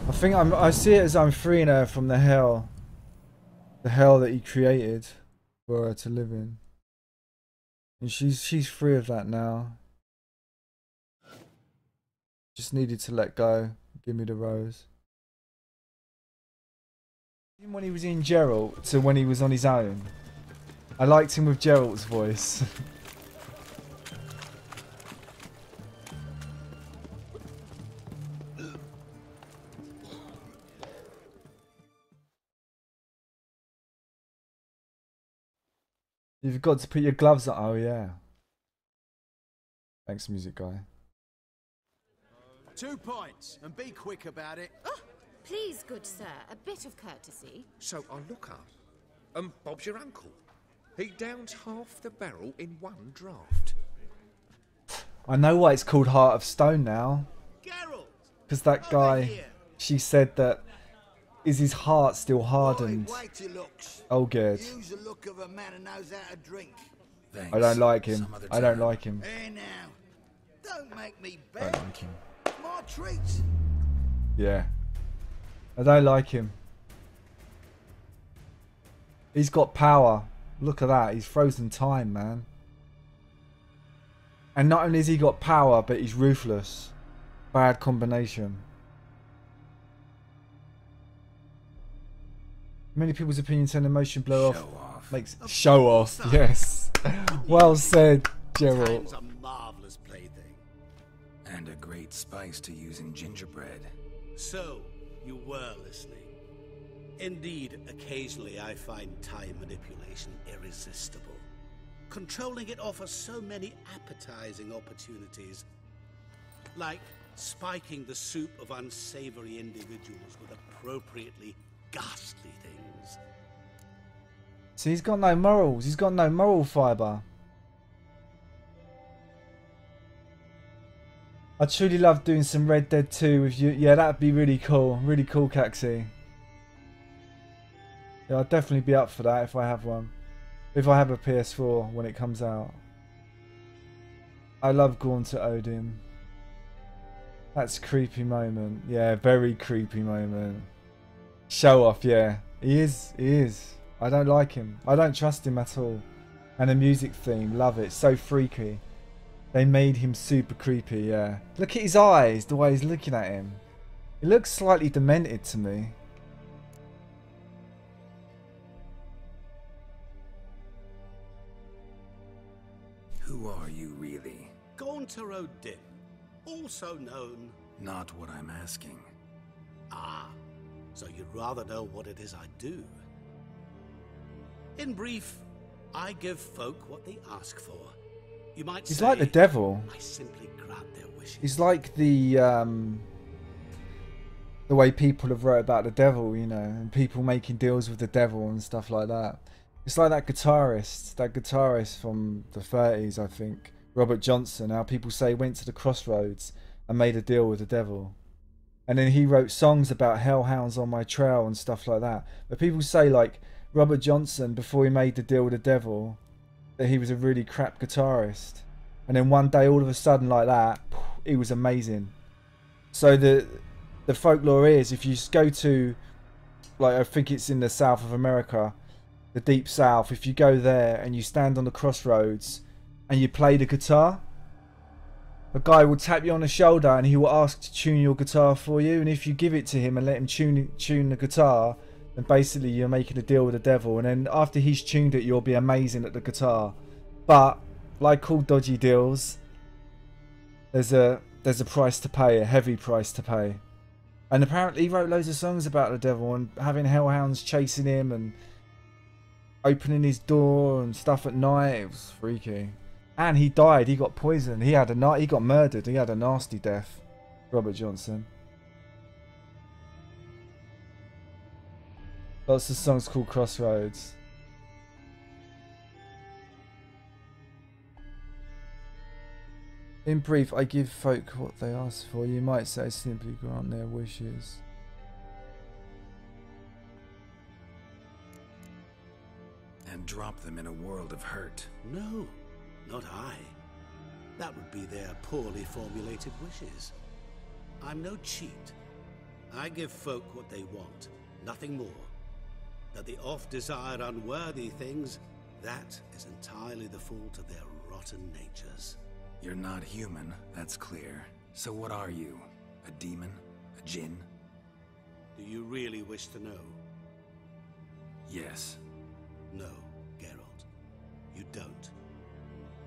I think I see it as I'm freeing her from the hell that he created for her to live in, and she's free of that now. Just needed to let go. Give me the rose. Even when he was in Geralt to when he was on his own, I liked him with Geralt's voice. You've got to put your gloves on. Oh yeah. Thanks, music guy. 2 points, and be quick about it. Oh, please, good sir, a bit of courtesy. So I look up, and Bob's your uncle. He downs half the barrel in one draft. I know why it's called Heart of Stone now. Geralt! Because that guy, she said that, is his heart still hardened? Wait till looks. Oh, good. Use the look of a man who knows how to drink. Thanks. I don't like him. Some other I don't time. like him. Hey now, don't make me I beg. don't like him. My treat. Yeah. I don't like him. He's got power. Look at that. He's frozen time, man. And not only has he got power, but he's ruthless. Bad combination. Many people's opinions turn emotion blow off. Show off. Makes show off. Yes. Well said, Gerald. Time's a marvelous plaything. And a great spice to use in gingerbread. So, you were listening. Indeed, occasionally I find time manipulation irresistible. Controlling it offers so many appetizing opportunities. Like spiking the soup of unsavory individuals with appropriately ghastly things. So he's got no morals. He's got no moral fibre. I'd truly love doing some Red Dead 2 with you. Yeah, that'd be really cool. Really cool, Caxi. Yeah, I'd definitely be up for that if I have one. If I have a PS4 when it comes out. I love Gauntlet Odin. That's a creepy moment. Yeah, very creepy moment. Show off, yeah. He is. He is. I don't like him. I don't trust him at all. And the music theme, love it. So freaky. They made him super creepy, yeah. Look at his eyes, the way he's looking at him. He looks slightly demented to me. Who are you, really? Gaunter O'Dim, also known... Not what I'm asking. Ah, so you'd rather know what it is I do. In brief, I give folk what they ask for. You might He's say, like the devil. I simply grant their wishes. He's like the way people have wrote about the devil, you know, and people making deals with the devil and stuff like that. It's like that guitarist from the 30s, I think, Robert Johnson. How people say he went to the crossroads and made a deal with the devil. And then he wrote songs about hellhounds on my trail and stuff like that. But people say, like, Robert Johnson, before he made the deal with the devil, that he was a really crap guitarist. And then one day, all of a sudden, like that, he was amazing. So the folklore is, if you go to, like, I think it's in the south of America, the deep south, if you go there and you stand on the crossroads and you play the guitar, a guy will tap you on the shoulder and he will ask to tune your guitar for you. And if you give it to him and let him tune the guitar, then basically you're making a deal with the devil. And then after he's tuned it, you'll be amazing at the guitar. But like all dodgy deals, there's a price to pay, a heavy price to pay. And apparently he wrote loads of songs about the devil and having hellhounds chasing him and opening his door and stuff at night. It was freaky. And he died. He got poisoned. He got murdered. He had a nasty death. Robert Johnson. Lots of songs called Crossroads. In brief, I give folk what they ask for. You might say simply grant their wishes. And drop them in a world of hurt. No, not I. That would be their poorly formulated wishes. I'm no cheat. I give folk what they want, nothing more. That they oft desire unworthy things, that is entirely the fault of their rotten natures. You're not human, that's clear. So what are you? A demon? A djinn? Do you really wish to know? Yes. No, Geralt. You don't.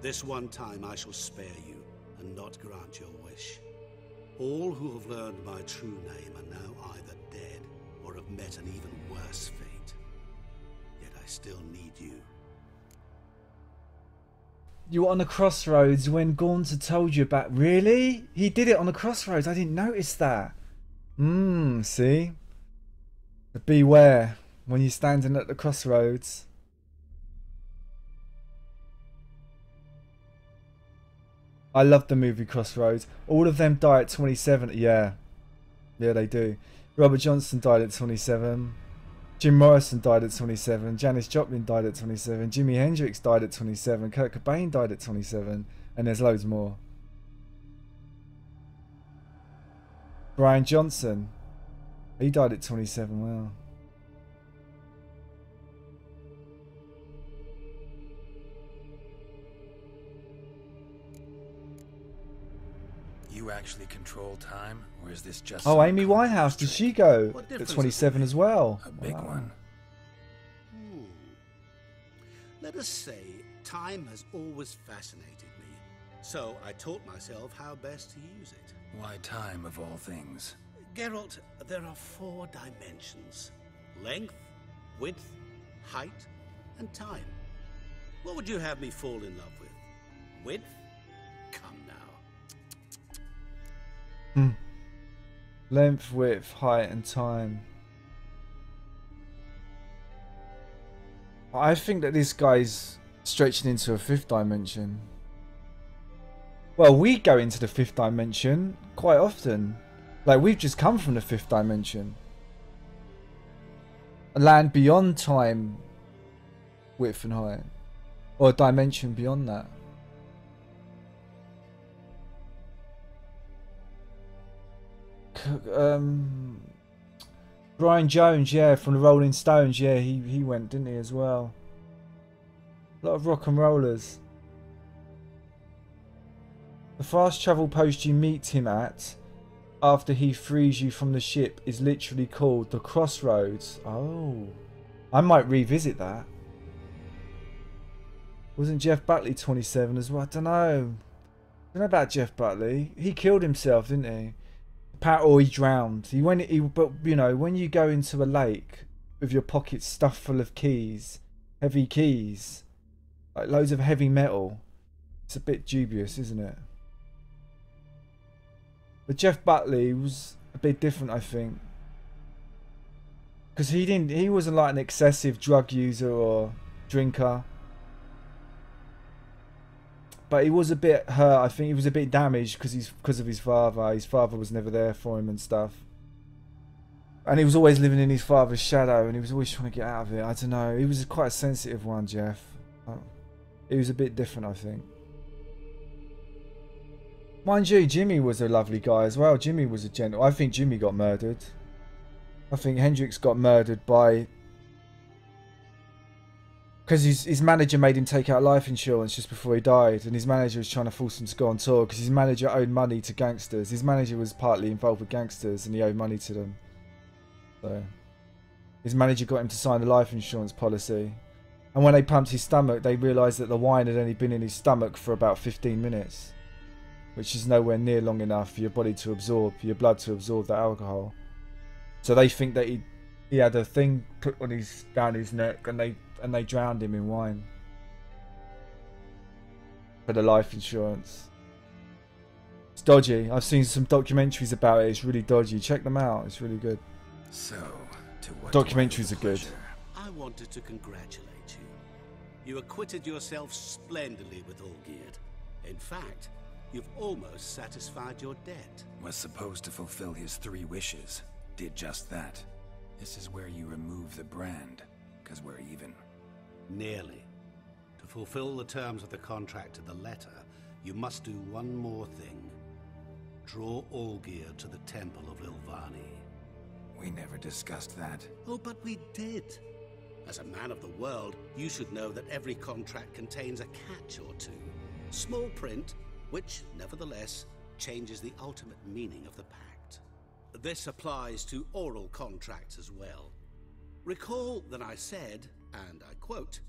This one time I shall spare you, and not grant your wish. All who have learned my true name are now either dead, or have met an even worse fate. Yet I still need you. You were on the crossroads when Gaunter told you about... Really? He did it on the crossroads. I didn't notice that. See? But beware when you're standing at the crossroads. I love the movie Crossroads. All of them die at 27. Yeah, they do. Robert Johnson died at 27. Jim Morrison died at 27. Janis Joplin died at 27. Jimi Hendrix died at 27. Kurt Cobain died at 27. And there's loads more. Brian Johnson. He died at 27. Wow. You actually control time, or is this just... Oh, Amy Winehouse, did she go at 27 as well? A big one. Let us say, time has always fascinated me. So I taught myself how best to use it. Why time of all things? Geralt, there are 4 dimensions. Length, width, height, and time. What would you have me fall in love with? Width? Come now. Length, width, height, and time. I think that this guy's stretching into a 5th dimension. Well, we go into the 5th dimension quite often. Like, we've just come from the 5th dimension. A land beyond time, width, and height. Or a dimension beyond that. Brian Jones, yeah, from the Rolling Stones, yeah, he went, didn't he, as well? A lot of rock and rollers. The fast travel post you meet him at after he frees you from the ship is literally called the Crossroads. Oh. I might revisit that. Wasn't Jeff Buckley 27 as well? I don't know. I don't know about Jeff Buckley. He killed himself, didn't he? Or he drowned. But you know, when you go into a lake with your pockets stuffed full of keys, heavy keys, like loads of heavy metal, it's a bit dubious, isn't it? But Jeff Buckley was a bit different, I think, because he wasn't like an excessive drug user or drinker. But he was a bit hurt. I think he was a bit damaged because of his father. His father was never there for him and stuff. And he was always living in his father's shadow, and he was always trying to get out of it. I don't know. He was quite a sensitive one, Jeff. He was a bit different, I think. Mind you, Jimmy was a lovely guy as well. Jimmy was a gentle. I think Jimmy got murdered. I think Hendrix got murdered by... because his manager made him take out life insurance just before he died, and his manager was trying to force him to go on tour because his manager owed money to gangsters. His manager was partly involved with gangsters and he owed money to them. So his manager got him to sign a life insurance policy. And when they pumped his stomach, they realised that the wine had only been in his stomach for about 15 minutes, which is nowhere near long enough for your body to absorb, for your blood to absorb that alcohol. So they think that he had a thing put on down his neck, and they drowned him in wine for the life insurance. It's dodgy. I've seen some documentaries about it. It's really dodgy. Check them out. It's really good. So, to what documentaries are good. I wanted to congratulate you. You acquitted yourself splendidly with Olgierd. In fact, you've almost satisfied your debt. Was supposed to fulfill his 3 wishes. Did just that. This is where you remove the brand, because we're even. Nearly. To fulfill the terms of the contract to the letter, you must do one more thing. Draw Olgierd to the Temple of Lilvani. We never discussed that. Oh, but we did. As a man of the world, you should know that every contract contains a catch or two. Small print, which, nevertheless, changes the ultimate meaning of the pact. This applies to oral contracts as well. Recall that I said, and I quote,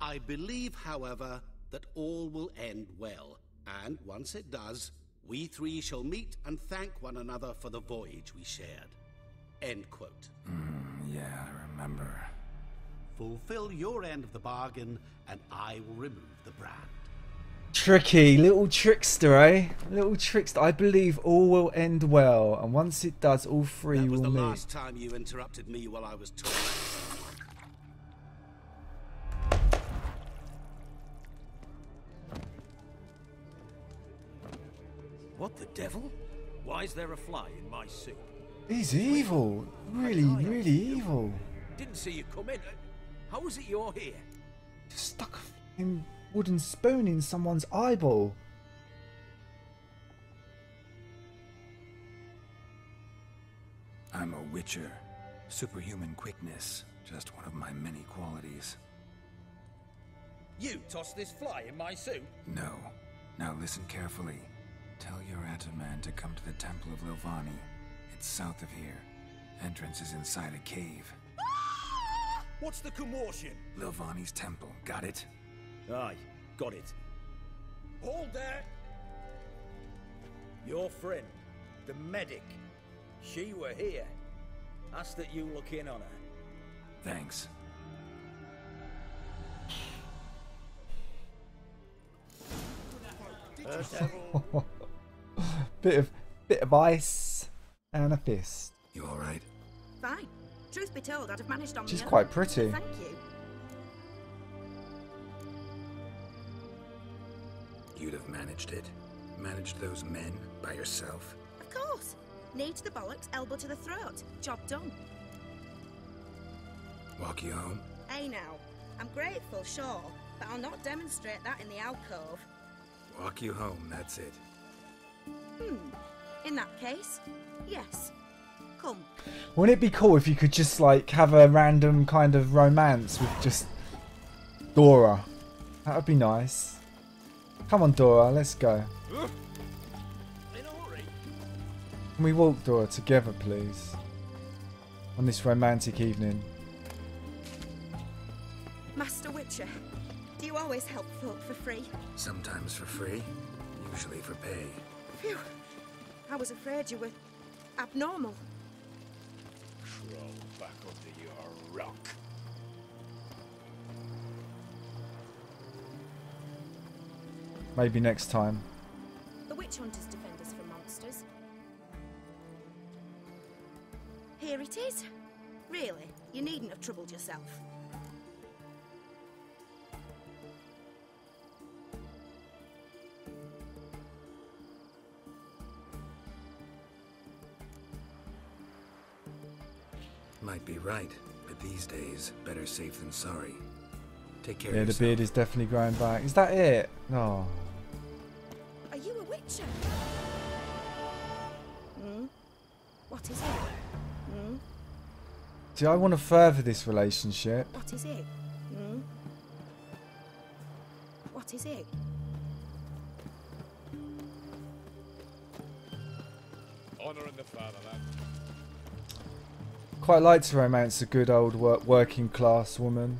"I believe, however, that all will end well, and once it does, we 3 shall meet and thank one another for the voyage we shared." End quote. Yeah, I remember. Fulfill your end of the bargain, and I will remove the brand. Tricky, little trickster, eh? Little trickster. I believe all will end well, and once it does, all 3 will meet. That was the last time you interrupted me while I was talking. What the devil? Why is there a fly in my suit? He's evil. Really, really evil. Didn't see you come in. How is it you're here? Just stuck a fucking wooden spoon in someone's eyeball. I'm a witcher. Superhuman quickness. Just one of my many qualities. You tossed this fly in my suit? No. Now listen carefully. Tell your Ataman to come to the Temple of Lilvani. It's south of here. Entrance is inside a cave. What's the commotion? Lilvani's temple. Got it? Aye, got it. Hold there! Your friend, the medic. She were here. Ask that you look in on her. Thanks. bit of ice and a fist. You all right? Fine. Truth be told, I'd have managed on She's my own. quite pretty. Thank you. You'd have managed it? Managed those men by yourself? Of course. Knee to the bollocks, elbow to the throat. Job done. Walk you home? Hey now. I'm grateful, sure, but I'll not demonstrate that in the alcove. Walk you home, that's it. In that case, yes. Come. Wouldn't it be cool if you could just like have a random kind of romance with just Dora? That would be nice. Come on, Dora, let's go. Can we walk, Dora, together, please? On this romantic evening. Master Witcher, do you always help folk for free? Sometimes for free, usually for pay. Phew. I was afraid you were abnormal. Crawl back under your rock. Maybe next time. The witch hunters defend us from monsters. Here it is. Really, you needn't have troubled yourself. Might be right, but these days, better safe than sorry. Take care Yeah, of the yourself. beard is definitely growing back. Is that it? No. Are you a witcher? Hmm? What is it? Hmm? See, I want to further this relationship. What is it? Hmm? What is it? Honoring the fatherland. Quite like to romance a good old working class woman.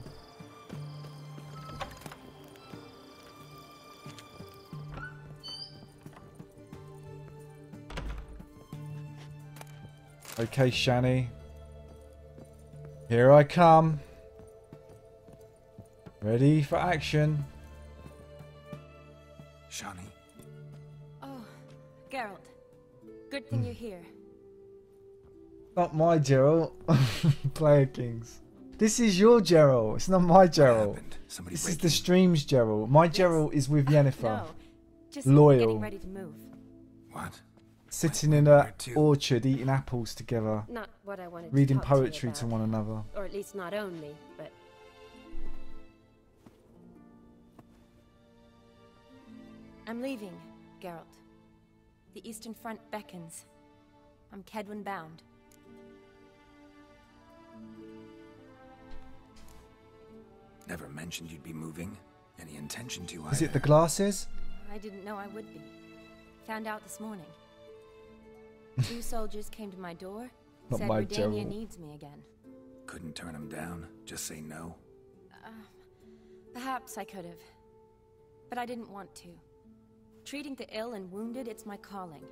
Okay, Shani. Here I come. Ready for action. Shani, Oh, Geralt. Good thing you're here. Not my Geralt. Player Kings. This is your Geralt. It's not my Geralt. This is the stream's Geralt. My Geralt is with Yennefer. No, just Loyal. getting ready to move. What? Sitting in a orchard eating apples together. Not what I wanted Reading to talk poetry to to you one about. another. Or at least not only, but... I'm leaving, Geralt. The Eastern Front beckons. I'm Kedwin bound. Never mentioned you'd be moving. Any intention to either. Is it the glasses? I didn't know I would be. Found out this morning. 2 soldiers came to my door, Not said my Redania Geralt. needs me again. Couldn't turn him down. Just say no. Perhaps I could have. But I didn't want to. Treating the ill and wounded, it's my calling.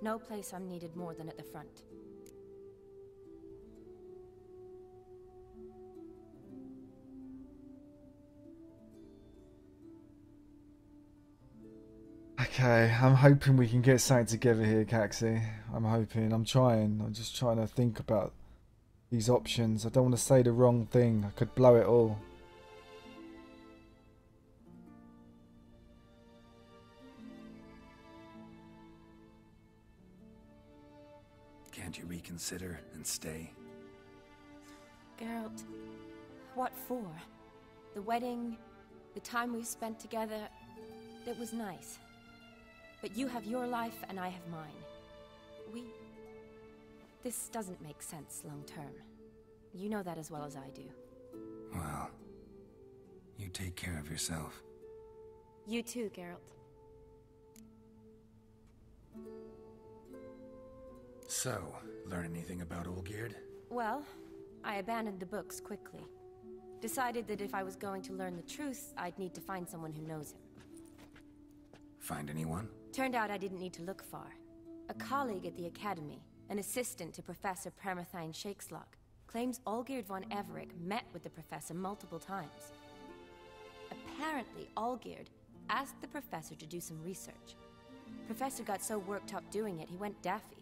No place I'm needed more than at the front. Okay, I'm hoping we can get something together here, Caxi. I'm hoping. I'm trying. I'm just trying to think about these options. I don't want to say the wrong thing. I could blow it all. Can't you reconsider and stay? Geralt, what for? The wedding, the time we've spent together, it was nice. But you have your life and I have mine. This doesn't make sense long term. You know that as well as I do. Well, you take care of yourself. You too, Geralt. So, learn anything about Olgierd? Well, I abandoned the books quickly. Decided that if I was going to learn the truth, I'd need to find someone who knows him. Find anyone? Turned out I didn't need to look far. A colleague at the Academy, an assistant to Professor Permathine Shakeslock, claims Olgierd von Everec met with the professor multiple times. Apparently, Olgierd asked the professor to do some research. Professor got so worked up doing it, he went daffy.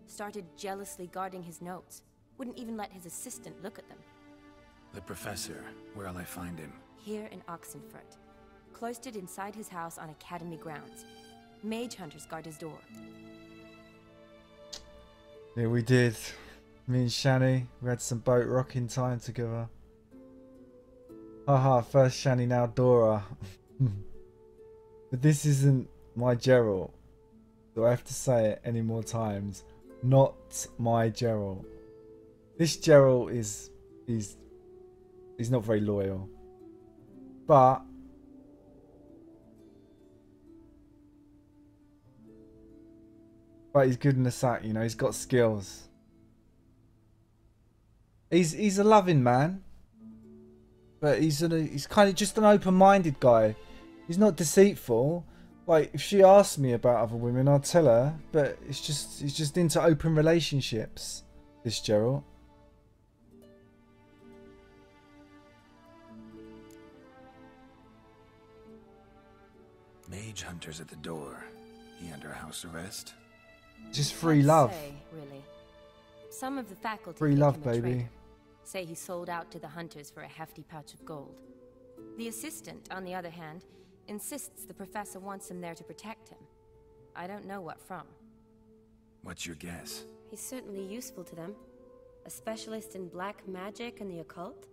Started jealously guarding his notes. Wouldn't even let his assistant look at them. The professor. Where'll I find him? Here in Oxenfurt. Cloistered inside his house on Academy grounds. Mage hunters guard his door. Yeah, we did. Me and Shani, we had some boat rocking time together. Haha, first Shani, now Dora. But this isn't my Geralt. Do I have to say it any more times? Not my Geralt. This Geralt is not very loyal. But But he's good in the sack, you know, he's got skills. He's a loving man. But he's kind of just an open-minded guy. He's not deceitful. Like, if she asks me about other women, I'll tell her. But he's just into open relationships, this Geralt. Mage Hunter's at the door. He under house arrest? Just free love. Say, really. Some of the faculty Free think love, him a baby. traitor. Say he sold out to the hunters for a hefty pouch of gold. The assistant, on the other hand, insists the professor wants him there to protect him. I don't know what from. What's your guess? He's certainly useful to them. A specialist in black magic and the occult?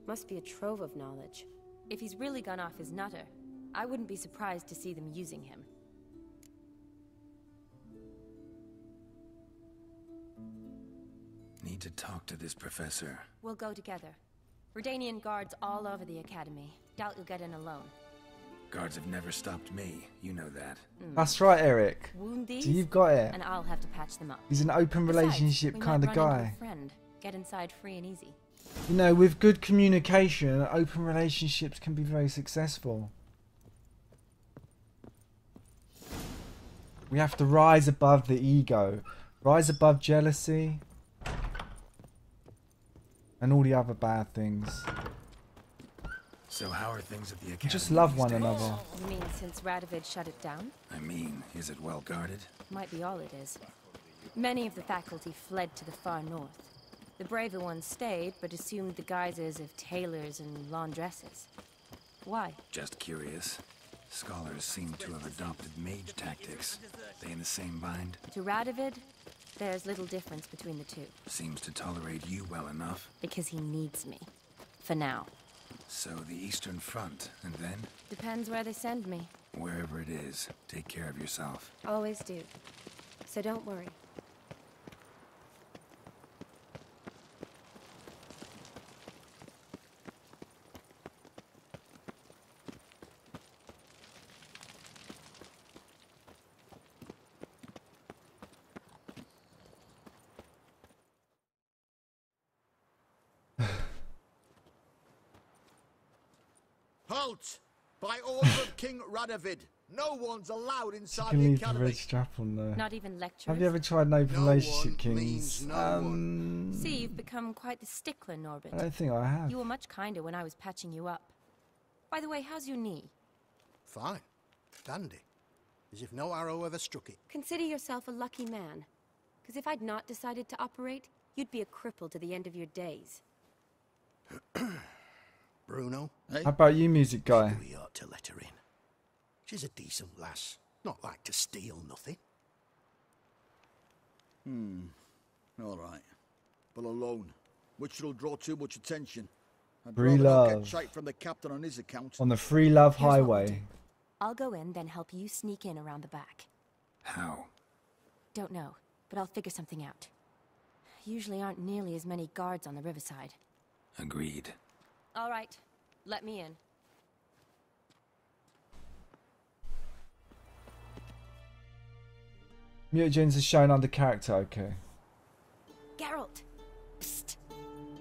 Must be a trove of knowledge. If he's really gone off his nutter, I wouldn't be surprised to see them using him. Need to talk to this professor. We'll go together. Redanian guards all over the academy. Doubt you'll get in alone. Guards have never stopped me. You know that. That's right, Eric. Wound these, So you've got it. and I'll have to patch them up. He's an open relationship Besides, kind we of might run into guy. a friend. Get inside free and easy. You know, with good communication, open relationships can be very successful. We have to rise above the ego. Rise above jealousy. And all the other bad things. So how are things at the academy? Just love these one days? another. You mean since Radovid shut it down? I mean, is it well guarded? Might be all it is. Many of the faculty fled to the far north. The braver ones stayed, but assumed the guises of tailors and laundresses. Why? Just curious. Scholars seem to have adopted mage tactics. They in the same bind? To Radovid, there's little difference between the two. Seems to tolerate you well enough. Because he needs me. For now. So the Eastern Front, and then? Depends where they send me. Wherever it is, take care of yourself. Always do. So don't worry. Halt! By order of King Radovid, no one's allowed You inside can the leave the academy. red strap on there. Not even lecturers. Have you ever tried an open No relationship, one Kings? means no See, you've become quite the stickler, Norbert. I don't think I have. You were much kinder when I was patching you up. By the way, how's your knee? Fine. Dandy. As if no arrow ever struck it. Consider yourself a lucky man. Because if I'd not decided to operate, you'd be a cripple to the end of your days. Bruno? How about you, music guy? We ought to let her in. She's a decent lass. Not like to steal nothing. All right. But alone, which will draw too much attention. I'd Free rather not love. get shite from the captain on his account. On the free love Here's what we'll highway. do. I'll go in, then help you sneak in around the back. How? Don't know, but I'll figure something out. Usually aren't nearly as many guards on the riverside. Agreed. All right, let me in. Mutagens is shown under character, okay. Geralt! Psst!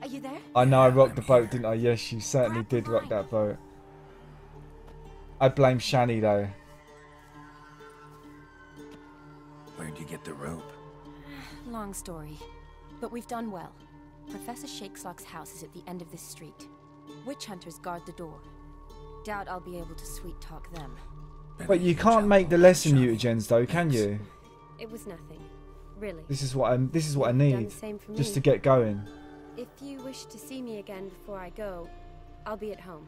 Are you there? I know I rocked the boat, didn't I? Yes, you certainly did rock that boat. I blame Shani though. Where'd you get the rope? Long story. But we've done well. Professor Shakeslock's house is at the end of this street. Witch hunters guard the door. Doubt I'll be able to sweet-talk them. But you can't make the lesson mutagens though, can you? It was nothing. Really. This is what I You've done need the same for just me. to get going. If you wish to see me again before I go, I'll be at home.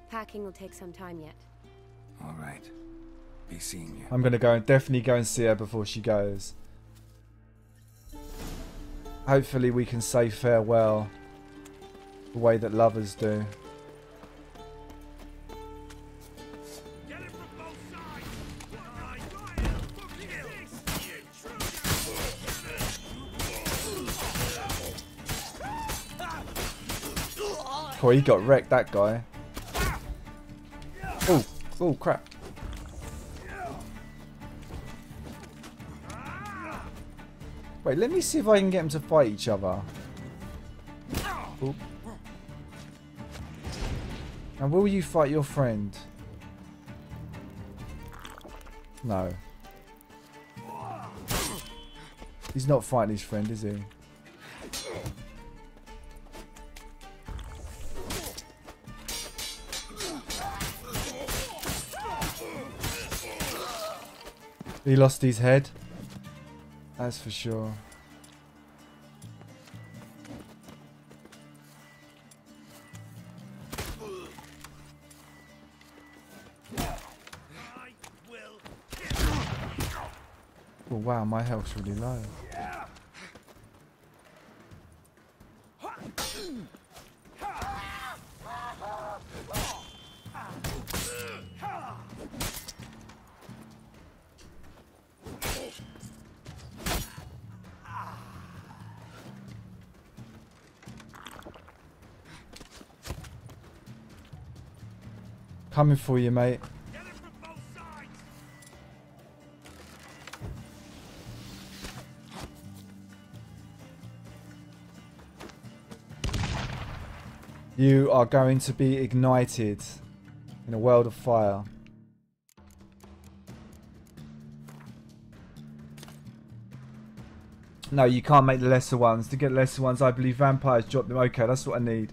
Packing will take some time yet. All right. Be seeing you. I'm gonna definitely go and see her before she goes. Hopefully we can say farewell the way that lovers do. Oh, he got wrecked, that guy. Oh, oh crap. Wait, let me see if I can get them to fight each other. Oop. Now, will you fight your friend? No. He's not fighting his friend, is he? He lost his head. That's for sure. Oh wow, my health's really low. Coming for you, mate. You are going to be ignited in a world of fire. No, you can't make the lesser ones. To get lesser ones, I believe vampires drop them. Okay, that's what I need.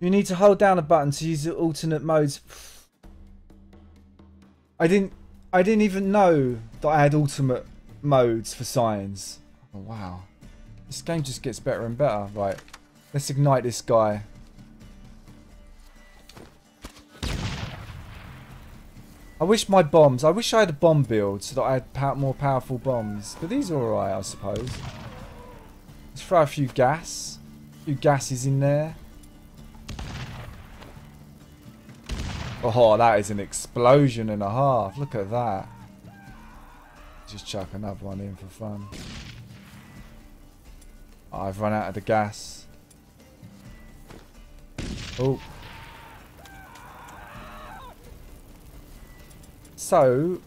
You need to hold down a button to use the alternate modes. I didn't even know that I had ultimate modes for signs. Oh, wow. This game just gets better and better. Right. Let's ignite this guy. I wish my bombs... I wish I had a bomb build so that I had more powerful bombs. But these are alright, I suppose. Let's throw a few gas. A few gases in there. Oh, that is an explosion and a half. Look at that. Just chuck another one in for fun. I've run out of the gas. Oh. So...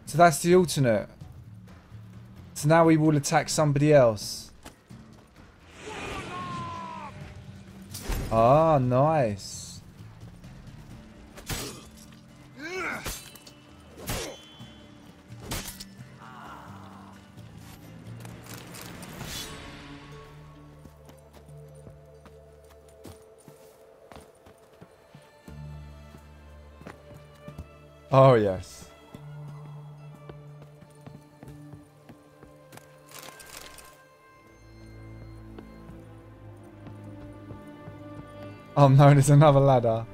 So that's the alternate. So now we will attack somebody else. Ah, nice. Oh, yes. Oh no, there's another ladder.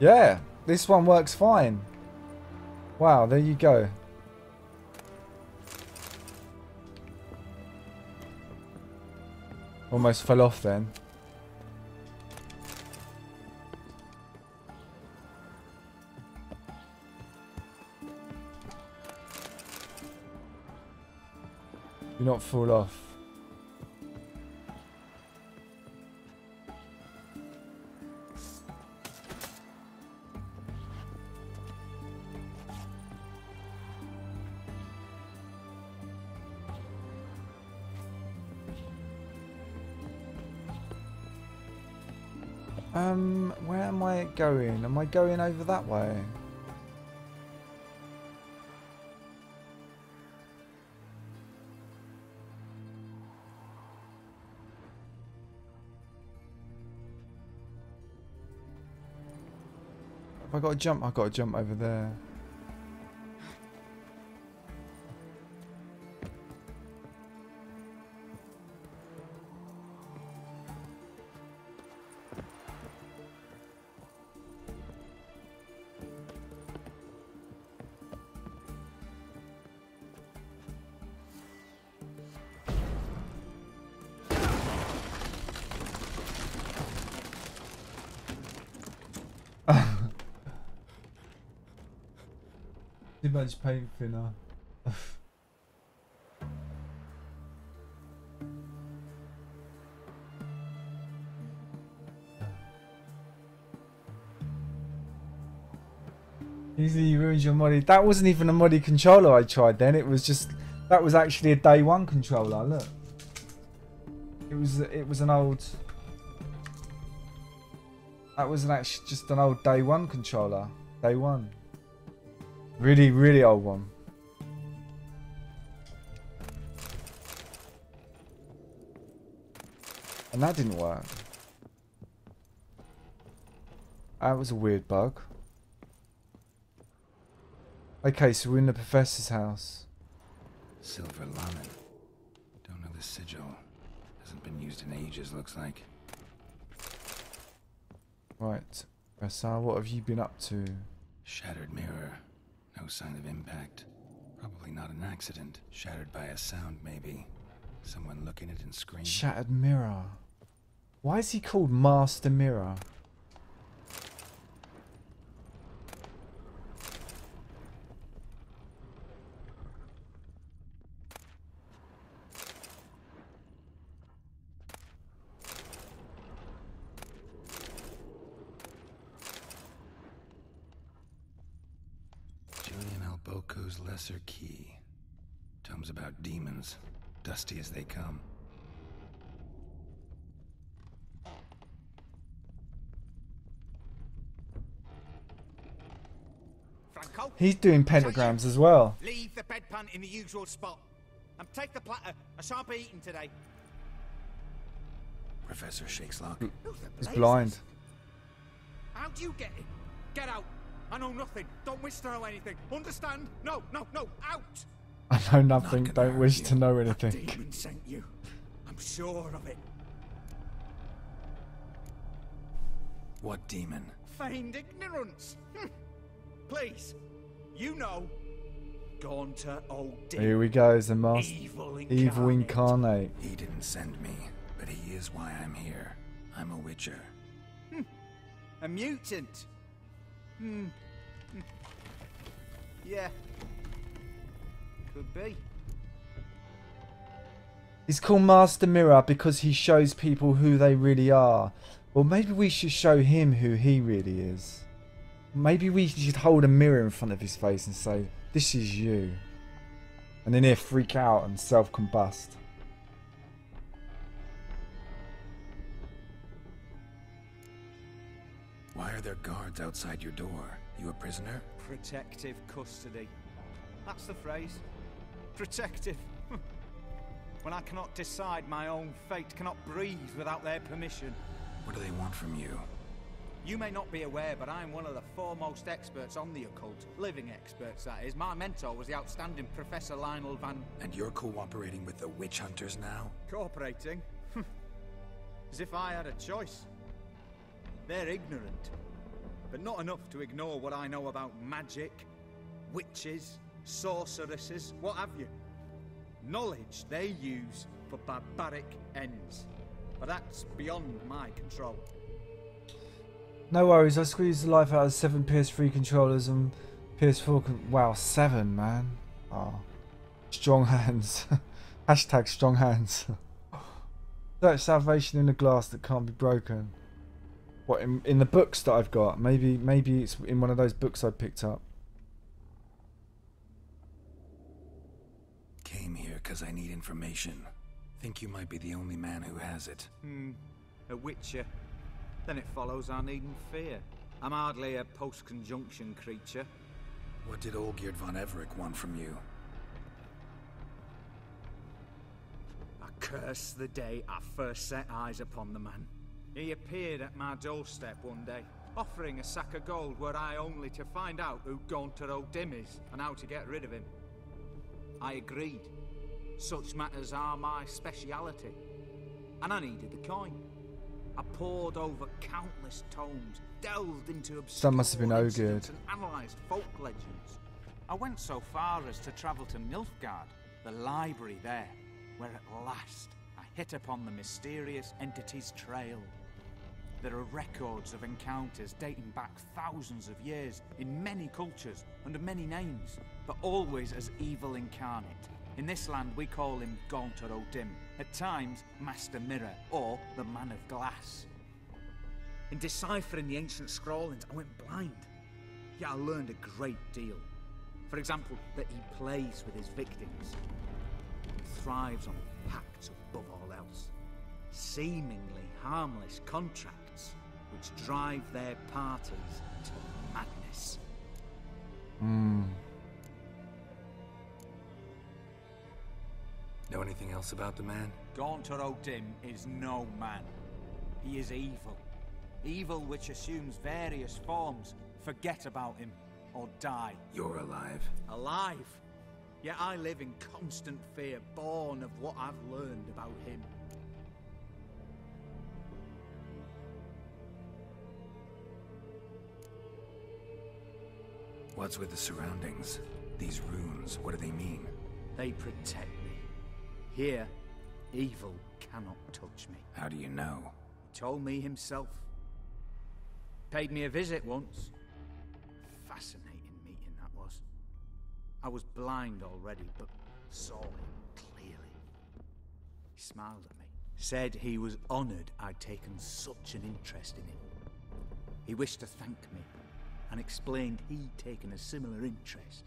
Yeah, this one works fine. Wow, there you go. Almost fell off then. Do not fall off. Where am I going? Am I going over that way? Have I got to jump? I've got to jump over there. Too much paint thinner. Easily ruins your moddy. That wasn't even a moddy controller I tried then. It was just, that was actually a day one controller. Look, it was an old. That was actually just an old day one controller. Day one. Really, really old one. And that didn't work. That was a weird bug. Okay, so we're in the professor's house. Silver Lamin. Don't know the sigil. Hasn't been used in ages, looks like. Right. Professor, what have you been up to? Shattered mirror. No sign of impact. Probably not an accident. Shattered by a sound, maybe. Someone looking at it and screaming. Shattered mirror. Why is he called Master Mirror? Boko's Lesser Key. Tomes about demons, dusty as they come. Franco? He's doing pentagrams as well. Leave the bedpan in the usual spot. And take the platter. I shan't be eating today. Professor Shakeslock. He's blind. How do you get in? Get out. I know nothing. Don't wish to know anything. Understand? No, no, no. Out! I know nothing. Don't wish to know anything. That demon sent you. I'm sure of it. What demon? Feigned ignorance. Please. You know. Gaunter old demon. Here we go. The master. Evil incarnate. He didn't send me, but he is why I'm here. I'm a witcher. A mutant. Yeah. Could be. He's called Master Mirror because he shows people who they really are. Well, maybe we should show him who he really is. Maybe we should hold a mirror in front of his face and say, "This is you." And then he'll freak out and self-combust. Why are there guards outside your door? You a prisoner? Protective custody. That's the phrase. Protective. When I cannot decide my own fate, cannot breathe without their permission. What do they want from you? You may not be aware, but I'm one of the foremost experts on the occult. Living experts, that is. My mentor was the outstanding Professor Lionel Van... And you're cooperating with the witch hunters now? Cooperating? As if I had a choice. They're ignorant, but not enough to ignore what I know about magic, witches, sorceresses, what have you. Knowledge they use for barbaric ends. But that's beyond my control. No worries, I squeezed the life out of 7 PS3 controllers and PS4 wow, 7, man. Oh. Strong hands. Hashtag strong hands. Search salvation in a glass that can't be broken. What, in the books that I've got? Maybe it's in one of those books I picked up. Came here because I need information. Think you might be the only man who has it. A witcher. Then it follows I needn't fear. I'm hardly a post-conjunction creature. What did Olgierd von Everec want from you? I curse the day I first set eyes upon the man. He appeared at my doorstep one day, offering a sack of gold were I only to find out who Gaunter O'Dim is and how to get rid of him. I agreed. Such matters are my speciality. And I needed the coin. I pored over countless tomes, delved into obscure That must have been incidents Olgierd. and analysed folk legends. I went so far as to travel to Nilfgaard, the library there, where at last I hit upon the mysterious entity's trail. There are records of encounters dating back thousands of years in many cultures, under many names, but always as evil incarnate. In this land we call him Gaunter O'Dim, at times Master Mirror, or the Man of Glass. In deciphering the ancient scrawlings, I went blind. Yet I learned a great deal. For example, that he plays with his victims, and thrives on pacts above all else. Seemingly harmless contracts which drive their parties to madness. Know anything else about the man? Gaunter O'Dim is no man. He is evil. Evil which assumes various forms. Forget about him, or die. You're alive. Alive? Yet I live in constant fear, born of what I've learned about him. What's with the surroundings? These runes, what do they mean? They protect me. Here, evil cannot touch me. How do you know? He told me himself. Paid me a visit once. Fascinating meeting that was. I was blind already, but saw him clearly. He smiled at me. Said he was honoured I'd taken such an interest in him. He wished to thank me, and explained he'd taken a similar interest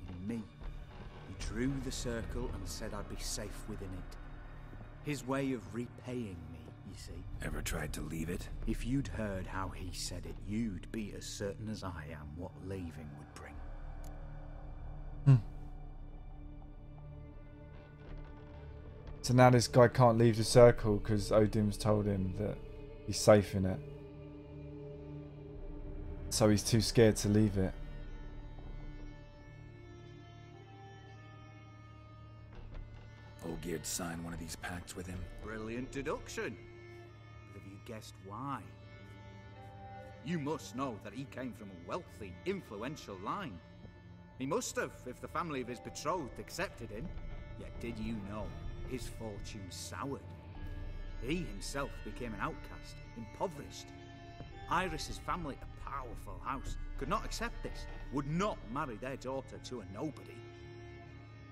in me. He drew the circle and said I'd be safe within it. His way of repaying me, you see. Ever tried to leave it? If you'd heard how he said it, you'd be as certain as I am what leaving would bring. So now this guy can't leave the circle because Odin's told him that he's safe in it. So he's too scared to leave it. Olgierd signed one of these pacts with him? Brilliant deduction. But have you guessed why? You must know that he came from a wealthy, influential line. He must have, if the family of his betrothed accepted him. Yet did you know his fortune soured? He himself became an outcast, impoverished. Iris's family, a powerful house, could not accept this, would not marry their daughter to a nobody.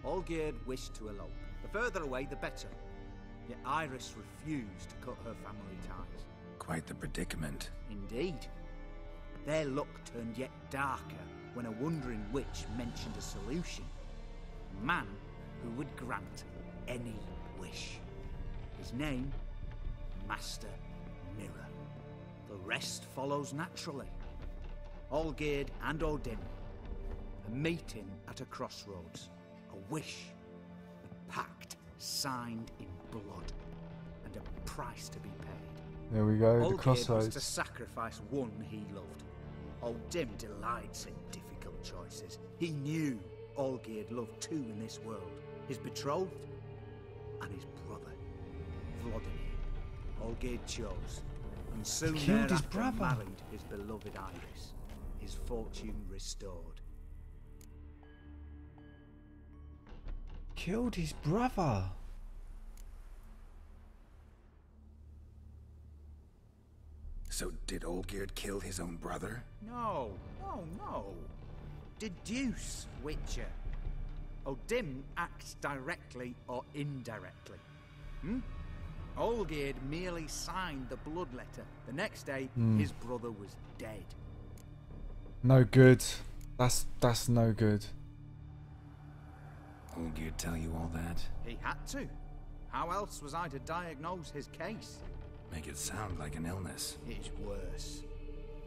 Olgierd wished to elope. The further away, the better. Yet Iris refused to cut her family ties. Quite the predicament. Indeed. Their luck turned yet darker when a wandering witch mentioned a solution. A man who would grant any wish. His name, Master Mirror. The rest follows naturally. Olgierd and Odin. A meeting at a crossroads. A wish. A pact signed in blood. And a price to be paid. There we go, the Olgierd crossroads. was to sacrifice one he loved. Odin delights in difficult choices. He knew Olgierd loved two in this world. His betrothed and his brother, Vladimir. Olgierd chose. And soon killed his thereafter brother. married his beloved Iris. His fortune restored. Killed his brother. So did Olgierd kill his own brother? No. Deduce, Witcher. Odin acts directly or indirectly. Olgierd merely signed the blood letter. The next day, his brother was dead. No good. That's no good. Olgierd tell you all that? He had to. How else was I to diagnose his case? Make it sound like an illness. It's worse.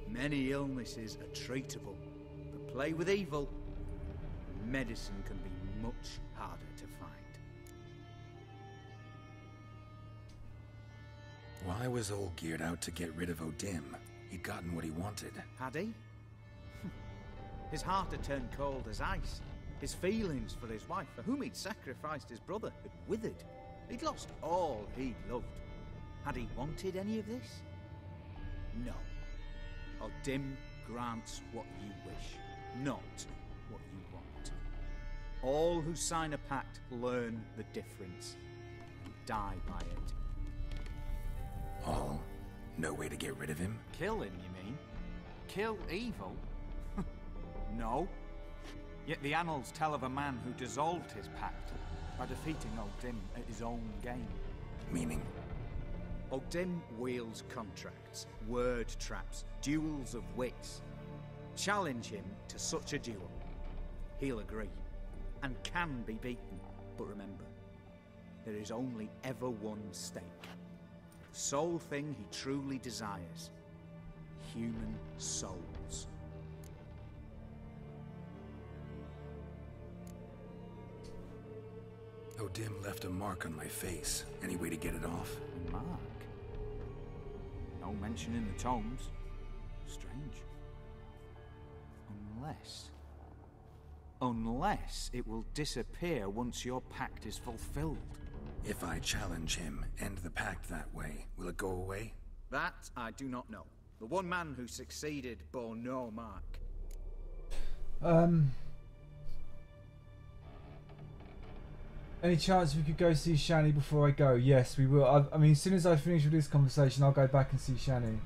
Many illnesses are treatable, but play with evil, medicine can be much harder to find. Why was Olgierd out to get rid of Odin? He'd gotten what he wanted. Had he? His heart had turned cold as ice. His feelings for his wife, for whom he'd sacrificed his brother, had withered. He'd lost all he'd loved. Had he wanted any of this? No. Odin grants what you wish, not what you want. All who sign a pact learn the difference and die by it. All? No way to get rid of him? Kill him, you mean? Kill evil? No. Yet the annals tell of a man who dissolved his pact by defeating Odin at his own game. Meaning? Odin wields contracts, word traps, duels of wits. Challenge him to such a duel. He'll agree, and can be beaten. But remember, there is only ever one stake. The sole thing he truly desires. Human souls. Odin left a mark on my face. Any way to get it off? A mark? No mention in the tomes. Strange. Unless it will disappear once your pact is fulfilled. If I challenge him, end the pact that way, will it go away? That I do not know. The one man who succeeded bore no mark. Any chance we could go see Shani before I go? Yes, we will. I mean, as soon as I finish with this conversation, I'll go back and see Shani.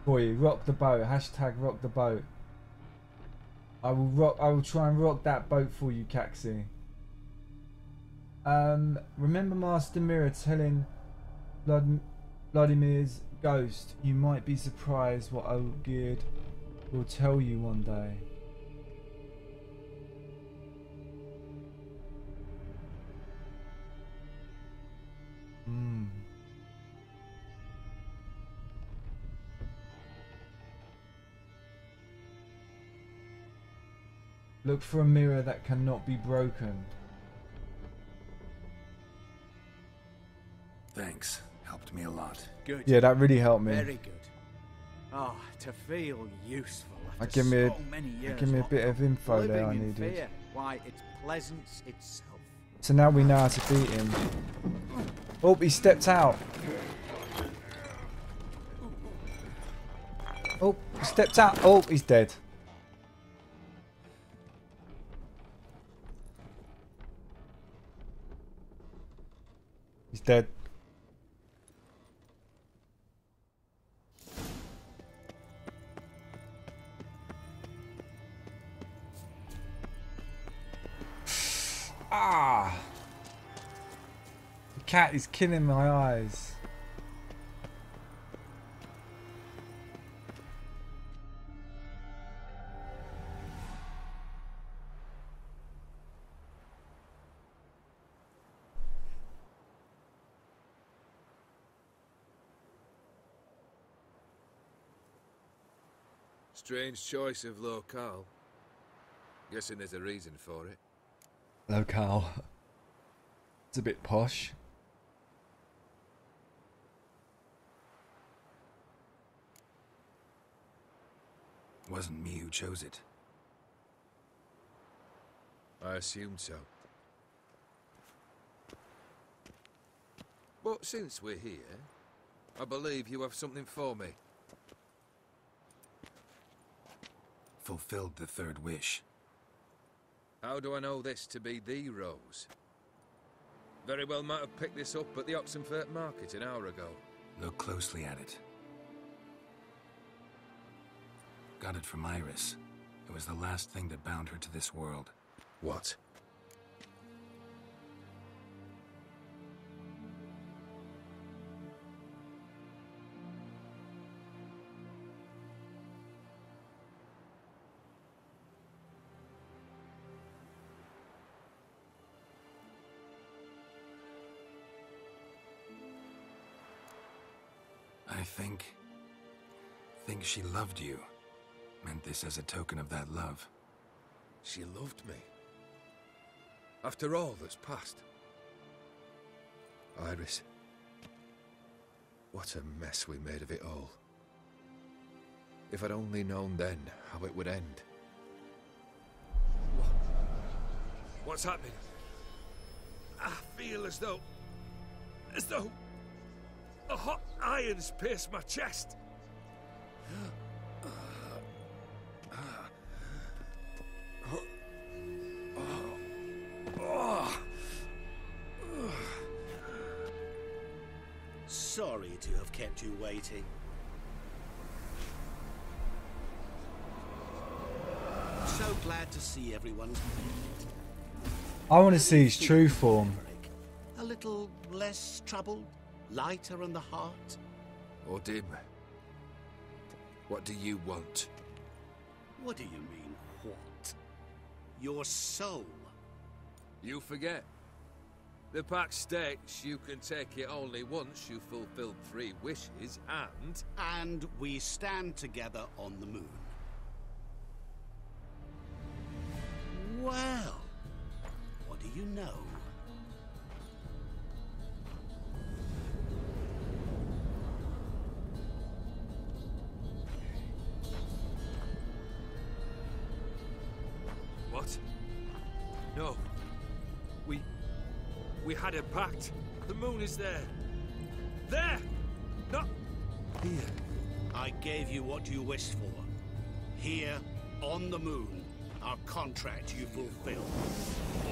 For you, rock the boat. Hashtag rock the boat. I will try and rock that boat for you, Caxi. Remember Master Mirror telling Vladimir's ghost, you might be surprised what Olgierd will tell you one day. Look for a mirror that cannot be broken. Thanks. Helped me a lot. Good. Yeah, that really helped me. Very good. Oh, to feel useful after Give me so many years. give me a bit of info living there I in needed. Fear. Why, it's pleasance itself. So now we know how to beat him. Oh, he stepped out. Oh, he stepped out. Oh, he's dead. He's dead. Ah! The cat is killing my eyes. Strange choice of locale. Guessing there's a reason for it. Locale. It's a bit posh. Wasn't me who chose it. I assumed so. But since we're here, I believe you have something for me. Fulfilled the third wish. How do I know this to be the rose? Very well might have picked this up at the Oxenfurt market an hour ago. Look closely at it. Got it from Iris. It was the last thing that bound her to this world. What? I think she loved you. Meant this as a token of that love. She loved me. After all that's passed. Iris. What a mess we made of it all. If I'd only known then how it would end. What's happening? I feel as though a hot iron's pierced my chest. Sorry to have kept you waiting. So glad to see everyone's made it. I want to see his true form. A little less troubled, lighter in the heart. Ordim, what do you want? What do you mean, what? Your soul. You forget. The pact states you can take it only once you've fulfilled 3 wishes, and... And we stand together on the moon. Well, what do you know? What? No. We had a pact. The moon is there. There! Not here. I gave you what you wished for. Here, on the moon, our contract you fulfilled.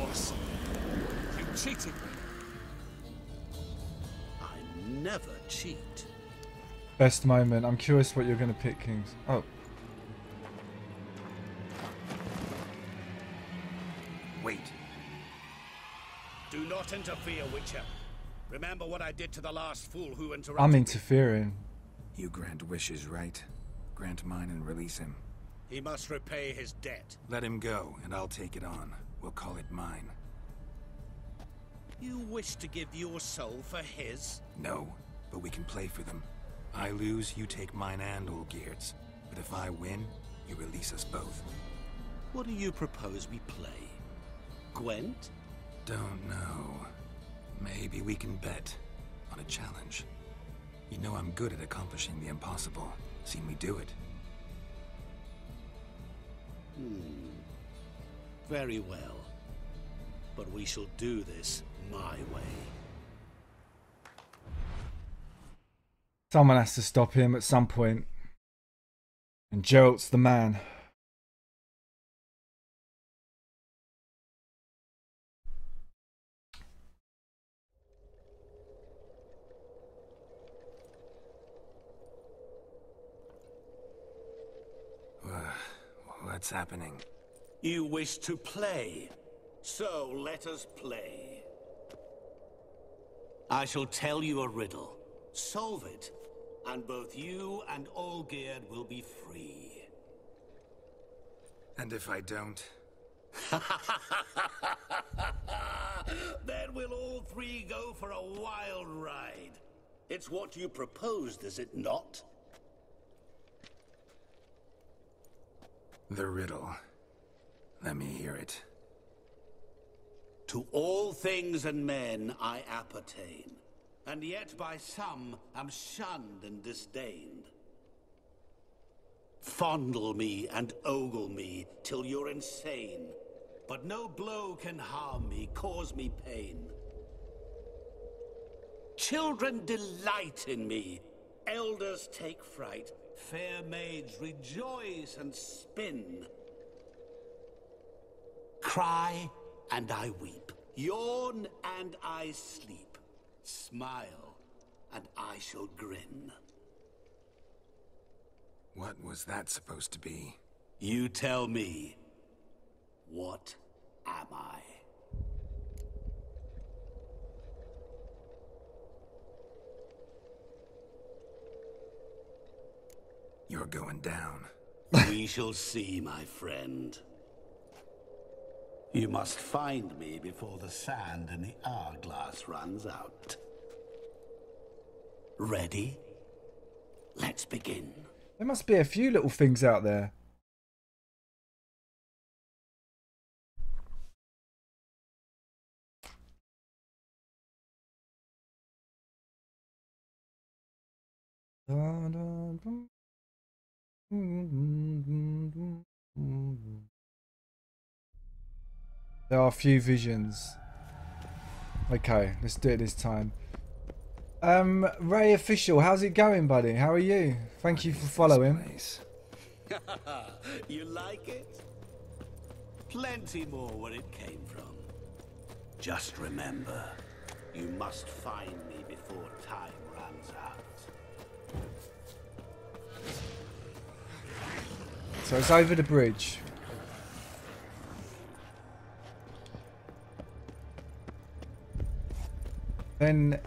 Awesome. You cheated me. I never cheat. Best moment. I'm curious what you're going to pick, Kings. Oh. Wait. Do not interfere, Witcher. Remember what I did to the last fool who interrupted I'm me. interfering. You grant wishes, right? Grant mine and release him. He must repay his debt. Let him go, and I'll take it on. We'll call it mine. You wish to give your soul for his? No, but we can play for them. I lose, you take mine and Olgierd's. But if I win, you release us both. What do you propose we play? Gwent? Don't know. Maybe we can bet on a challenge. You know I'm good at accomplishing the impossible. Seen me do it. Very well. But we shall do this my way. Someone has to stop him at some point. And Geralt's the man. What's happening? You wish to play, so let us play. I shall tell you a riddle. Solve it, and both you and Olgierd will be free. And if I don't? Then we'll all 3 go for a wild ride. It's what you proposed, is it not? The riddle. Let me hear it. To all things and men I appertain, and yet by some am shunned and disdained. Fondle me and ogle me till you're insane, but no blow can harm me, cause me pain. Children delight in me, elders take fright, fair maids rejoice and spin. Cry and I weep, yawn and I sleep, smile and I shall grin. What was that supposed to be? You tell me, what am I? You're going down. We shall see, my friend. You must find me before the sand in the hourglass runs out. Ready? Let's begin. There must be a few little things out there. There are a few visions. Okay, let's do it this time. Ray Official, how's it going, buddy? How are you? Thank you for following. You like it? Plenty more where it came from. Just remember, You must find me before time runs out. So it's over the bridge. Then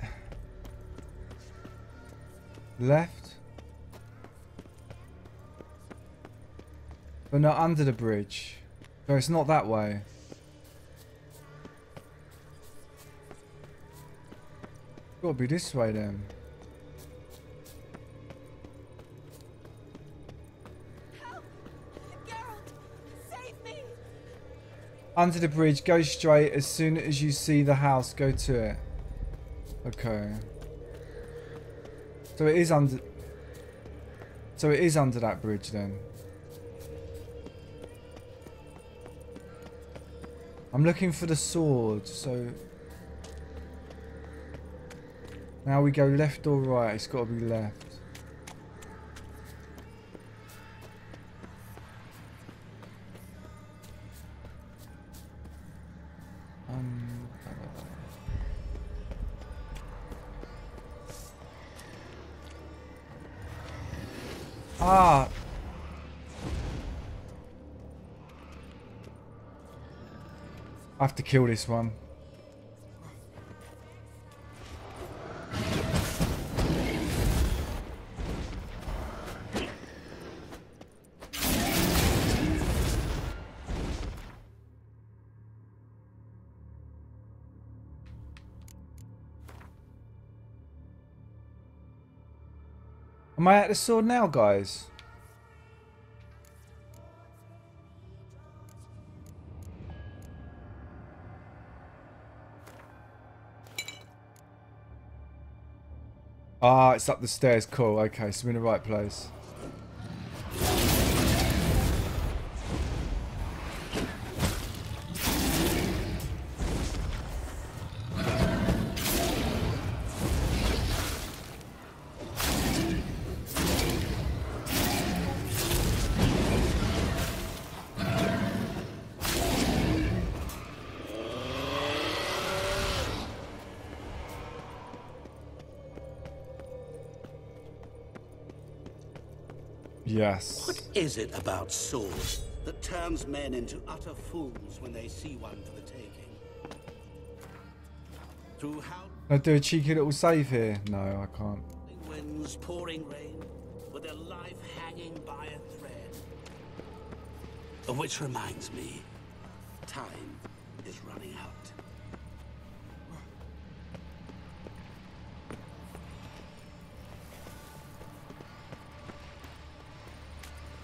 left. But not under the bridge. So it's not that way. Gotta be this way then. Help! Geralt! Save me! Under the bridge, go straight. As soon as you see the house, go to it. Okay. So it is under... So it is under that bridge then. I'm looking for the sword, so... Now we go left or right? It's got to be left. Ah! I have to kill this one. Am I at the sword now, guys? Ah, it's up the stairs. Cool. Okay, so we're in the right place. Yes. What is it about swords that turns men into utter fools when they see one for the taking? Through how Can I do a cheeky little save here? No, I can't. winds, pouring rain, with their life hanging by a thread. Which reminds me, time is running out.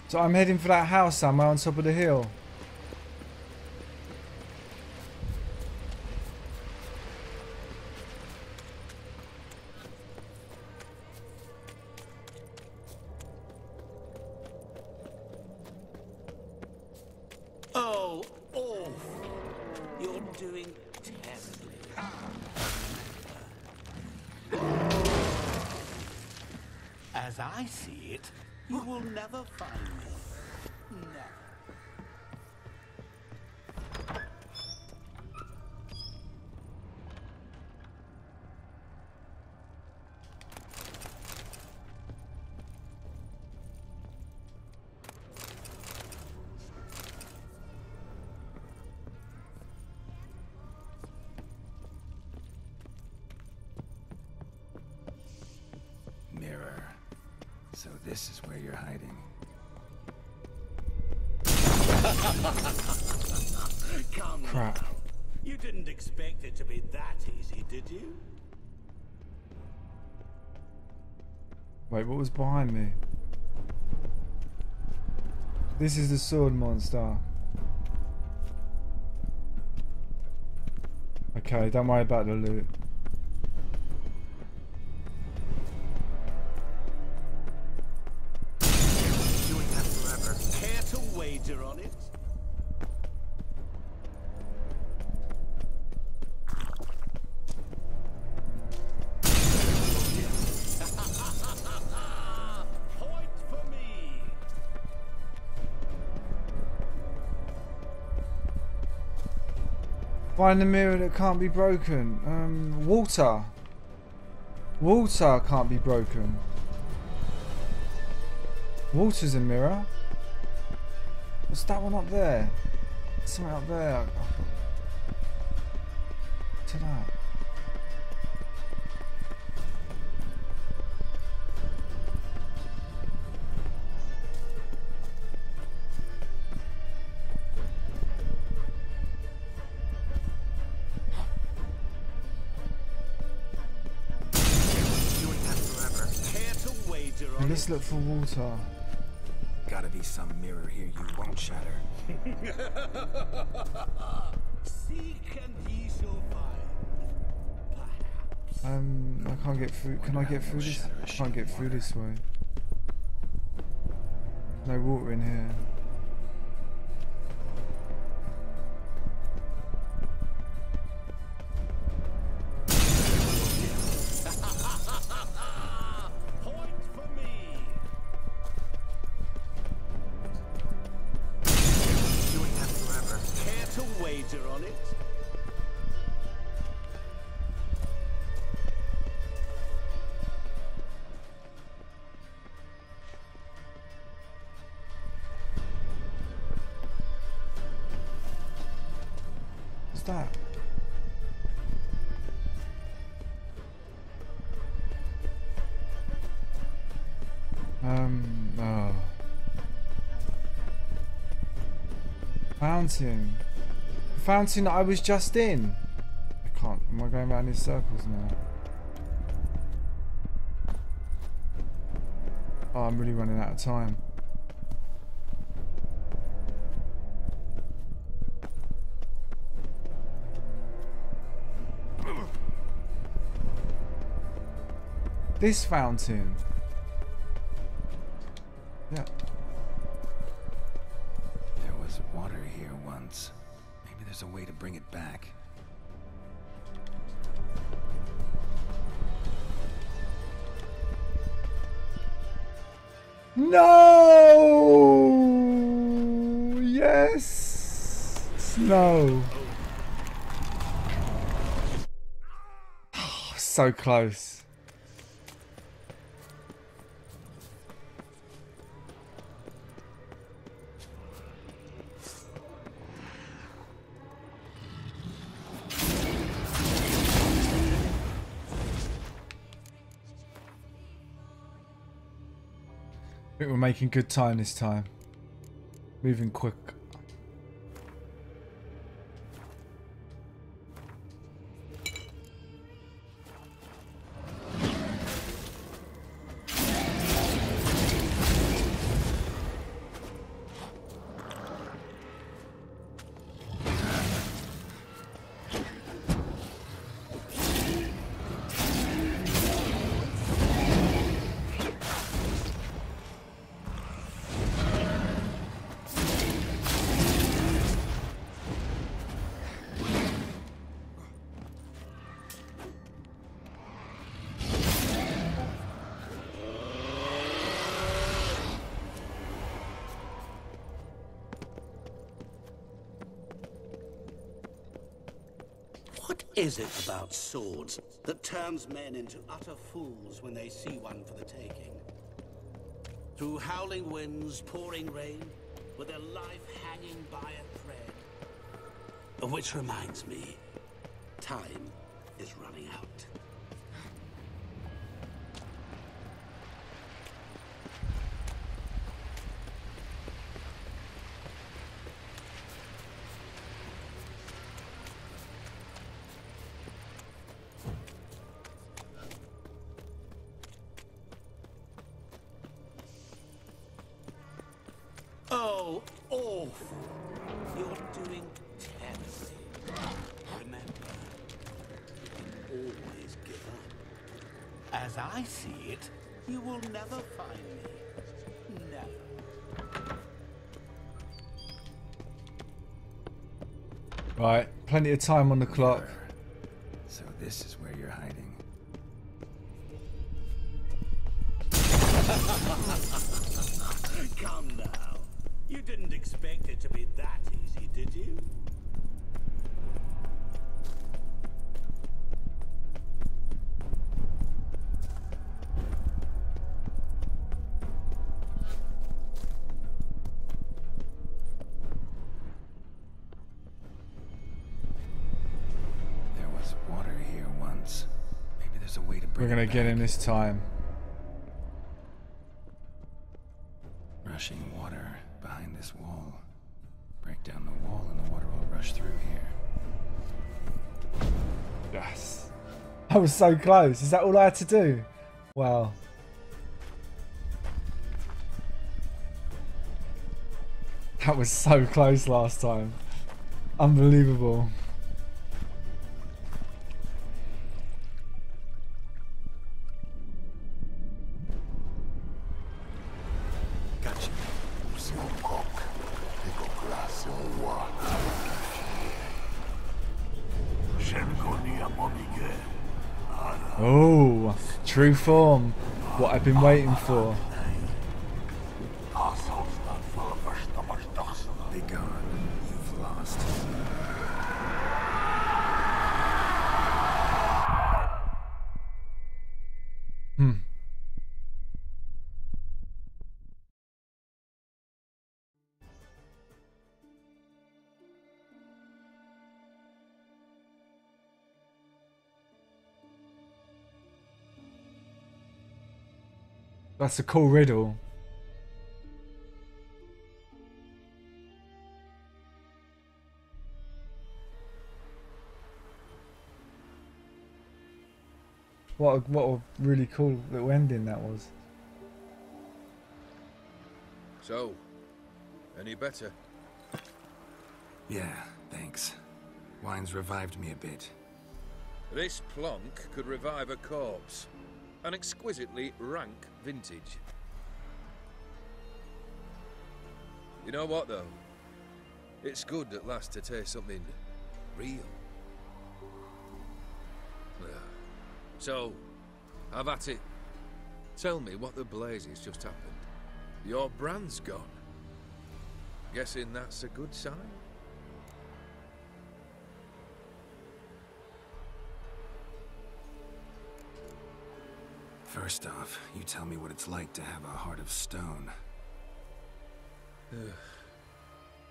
So I'm heading for that house somewhere on top of the hill. Oh, awful. You're doing terribly. As I see it, you will never find me. Never. Mirror. So this is where you're hiding. Come Crap. now. You didn't expect it to be that easy, did you? Wait, what was behind me? This is the sword monster. Okay, don't worry about the loot. Doing that forever. Care to wager on it? Point for me. Find the mirror that can't be broken. Water. Water can't be broken. Water's a mirror. What's that one up there? Something up there. To that. Let's look for water. Gotta be some mirror here you won't shatter. Seek and ye shall find. I can't get through. Can I get through this? I can't get through this way. No water in here. That? Oh. Fountain. The fountain that I was just in. I can't. Am I going around in circles now? Oh, I'm really running out of time. This fountain. Yeah. There was water here once. Maybe there's a way to bring it back. No! Yes! Snow. Oh, so close. I think we're making good time this time. Moving quick. What is it about swords that turns men into utter fools when they see one for the taking? Through howling winds, pouring rain, with their life hanging by a thread. Which reminds me, time is running out. Oh, awful. You're doing terribly. Remember, you can always give up. As I see it, you will never find me. Never. Right, plenty of time on the clock. So this is where you're hiding. Come now. You didn't expect it to be that easy, did you? once. Maybe there's a way to bring We're gonna get him this time. Rushing water behind this wall. Break down the wall and the water will rush through here. Yes. I was so close. Is that all I had to do? Wow. That was so close last time. Unbelievable. Gotcha. Oh, true form. What I've been waiting for. Be gone. You've lost. That's a cool riddle. What a really cool little ending that was. So, any better? Yeah, thanks. Wine's revived me a bit. This plonk could revive a corpse. An exquisitely rank vintage. You know what, though? It's good at last to taste something real. So, have at it. Tell me what the blazes just happened. Your brand's gone. Guessing that's a good sign? First off, you tell me what it's like to have a heart of stone.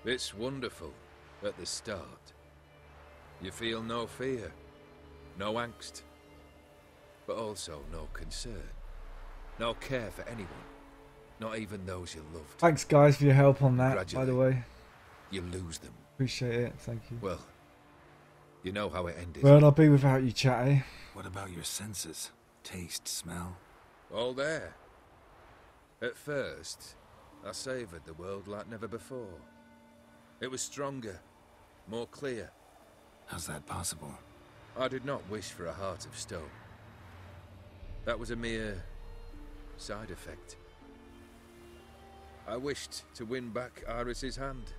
It's wonderful at the start. You feel no fear, no angst, but also no concern, no care for anyone, not even those you loved. Thanks guys for your help on that, Gradually, by the way. You lose them. Appreciate it, thank you. Well, you know how it ended. Well, I'll be without you, chatty. What about your senses? Taste, smell? All there. At first, I savoured the world like never before. It was stronger, more clear. How's that possible? I did not wish for a heart of stone. That was a mere side effect. I wished to win back Iris's hand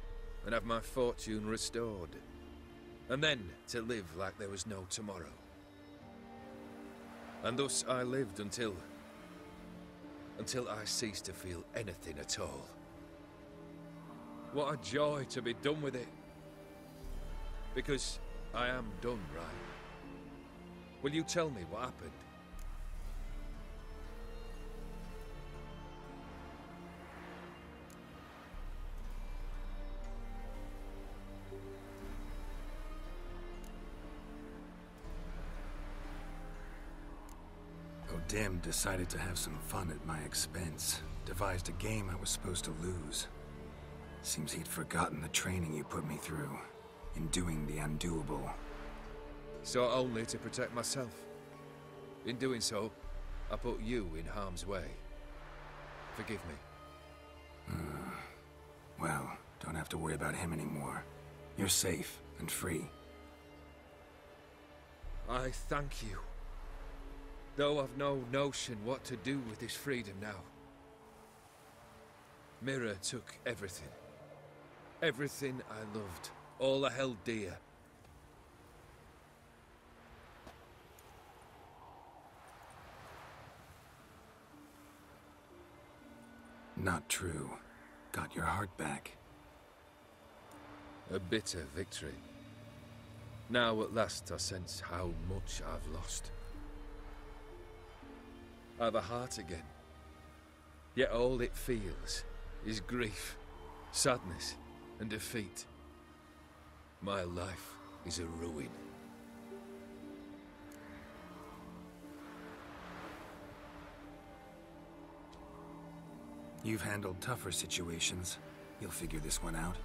and have my fortune restored. And then to live like there was no tomorrow. And thus I lived until I ceased to feel anything at all. What a joy to be done with it. Because I am done, right? Will you tell me what happened? Dim decided to have some fun at my expense. Devised a game I was supposed to lose. Seems he'd forgotten the training you put me through. In doing the undoable. So only to protect myself. In doing so, I put you in harm's way. Forgive me. Well, don't have to worry about him anymore. You're safe and free. I thank you. Though I've no notion what to do with this freedom now. Mira took everything. Everything I loved. All I held dear. Not true. Got your heart back. A bitter victory. Now at last I sense how much I've lost. I've a heart again. Yet all it feels is grief, sadness, and defeat. My life is a ruin. You've handled tougher situations. You'll figure this one out.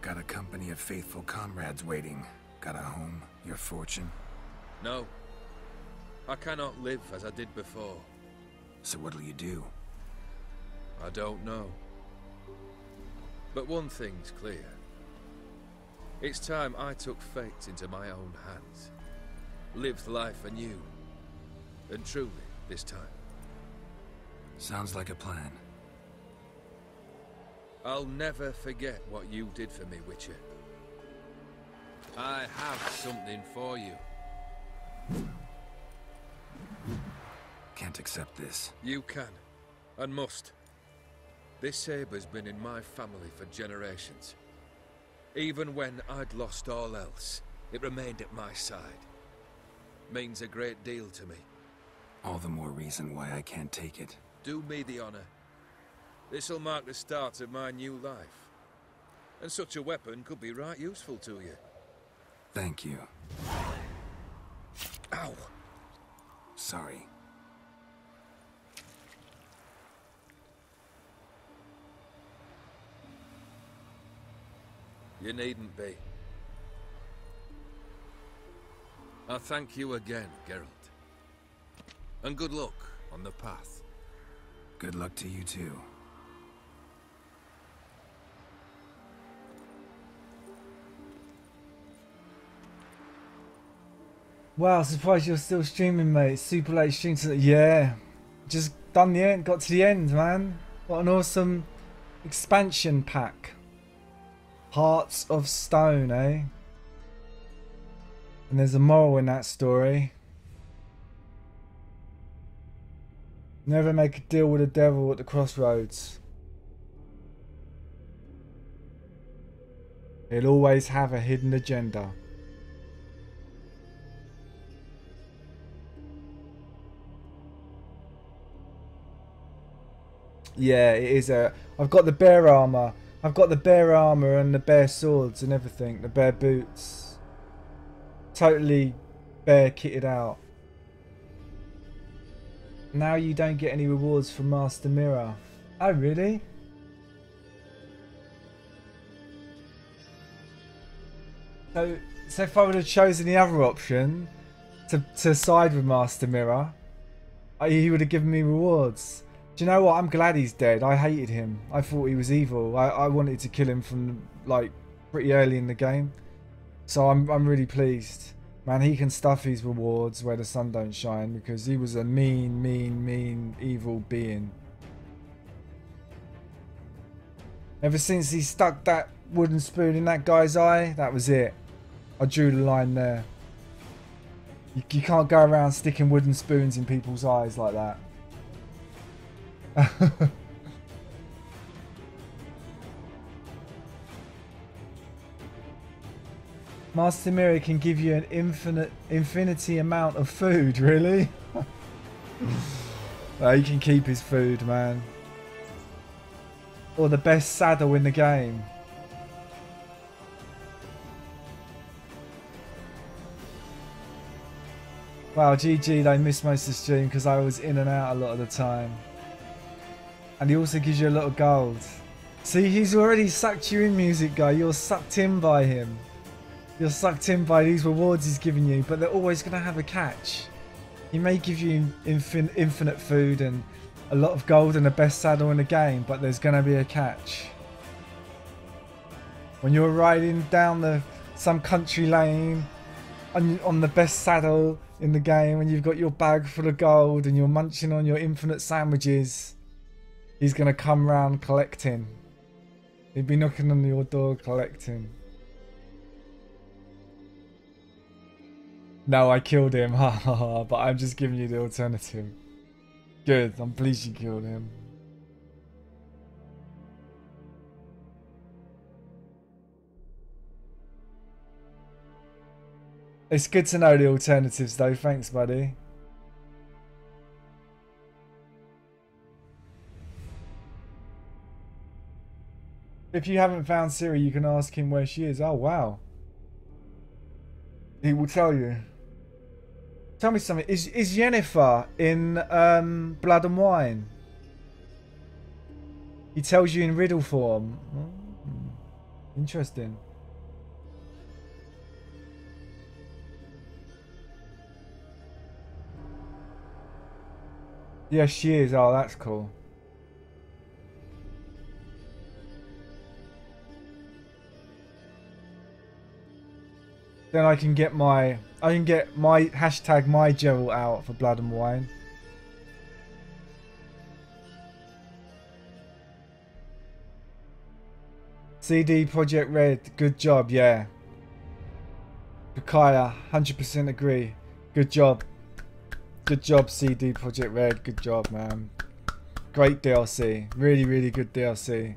Got a company of faithful comrades waiting. Got a home, your fortune. No. I cannot live as I did before. So what'll you do? I don't know. But one thing's clear. It's time I took fate into my own hands. Lived life anew. And truly, this time. Sounds like a plan. I'll never forget what you did for me, Witcher. I have something for you. Can't accept this. You can, and must. This sabre's been in my family for generations. Even when I'd lost all else, it remained at my side. Means a great deal to me. All the more reason why I can't take it. Do me the honor. This'll mark the start of my new life. And such a weapon could be right useful to you. Thank you. Ow! Sorry. You needn't be. I thank you again, Geralt. And good luck on the path. Good luck to you too. Wow, surprised you're still streaming, mate. Super late stream today. Yeah. Just done the end, got to the end, man. What an awesome expansion pack. Hearts of Stone, eh? And there's a moral in that story. Never make a deal with the devil at the crossroads. He'll always have a hidden agenda. Yeah, it is a... I've got the bear armor. I've got the bear armor and the bear swords and everything. The bear boots. Totally bear kitted out. Now you don't get any rewards from Master Mirror. Oh, really? So if I would have chosen the other option to side with Master Mirror, he would have given me rewards. Do you know what? I'm glad he's dead. I hated him. I thought he was evil. I wanted to kill him from like pretty early in the game. So I'm really pleased. Man, he can stuff his rewards where the sun don't shine because he was a mean, evil being. Ever since he stuck that wooden spoon in that guy's eye, that was it. I drew the line there. You can't go around sticking wooden spoons in people's eyes like that. Master Mirror can give you an infinity amount of food, really? Well, he can keep his food, man. Or the best saddle in the game. Wow, GG, they missed most of the stream because I was in and out a lot of the time. And he also gives you a lot of gold. See, he's already sucked you in, music guy. You're sucked in by him. You're sucked in by these rewards he's giving you, but they're always going to have a catch. He may give you infinite food and a lot of gold and the best saddle in the game, but there's going to be a catch. When you're riding down some country lane on the best saddle in the game and you've got your bag full of gold and you're munching on your infinite sandwiches, he's going to come round collecting. He'd be knocking on your door collecting. No, I killed him, but I'm just giving you the alternative. Good, I'm pleased you killed him. It's good to know the alternatives though, thanks buddy. If you haven't found Ciri, you can ask him where she is. Oh wow. He will tell you. Tell me something. Is Yennefer in Blood and Wine? He tells you in riddle form. Oh, interesting. Yes, she is. Oh, that's cool. Then I can get my hashtag my Geralt out for Blood and Wine. CD Projekt Red, good job, yeah. Bukaya, 100% agree. Good job. Good job, CD Projekt Red. Good job, man. Great DLC. Really, really good DLC.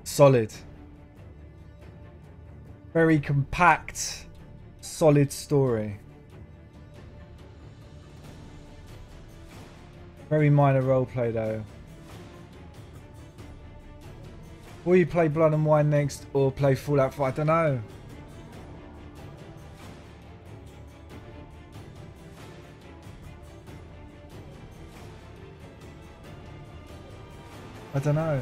Solid. Very compact, solid story. Very minor roleplay though. Will you play Blood and Wine next or play Fallout 4? I don't know. I don't know.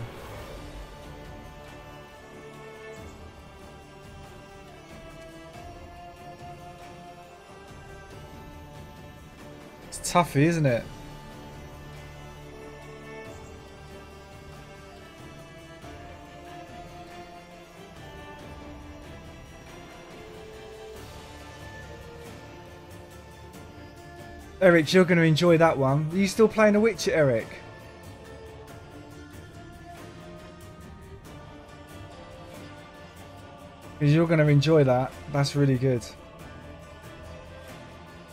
It's toughy, isn't it? Eric, you're going to enjoy that one. Are you still playing The Witcher, Eric? Because you're going to enjoy that. That's really good.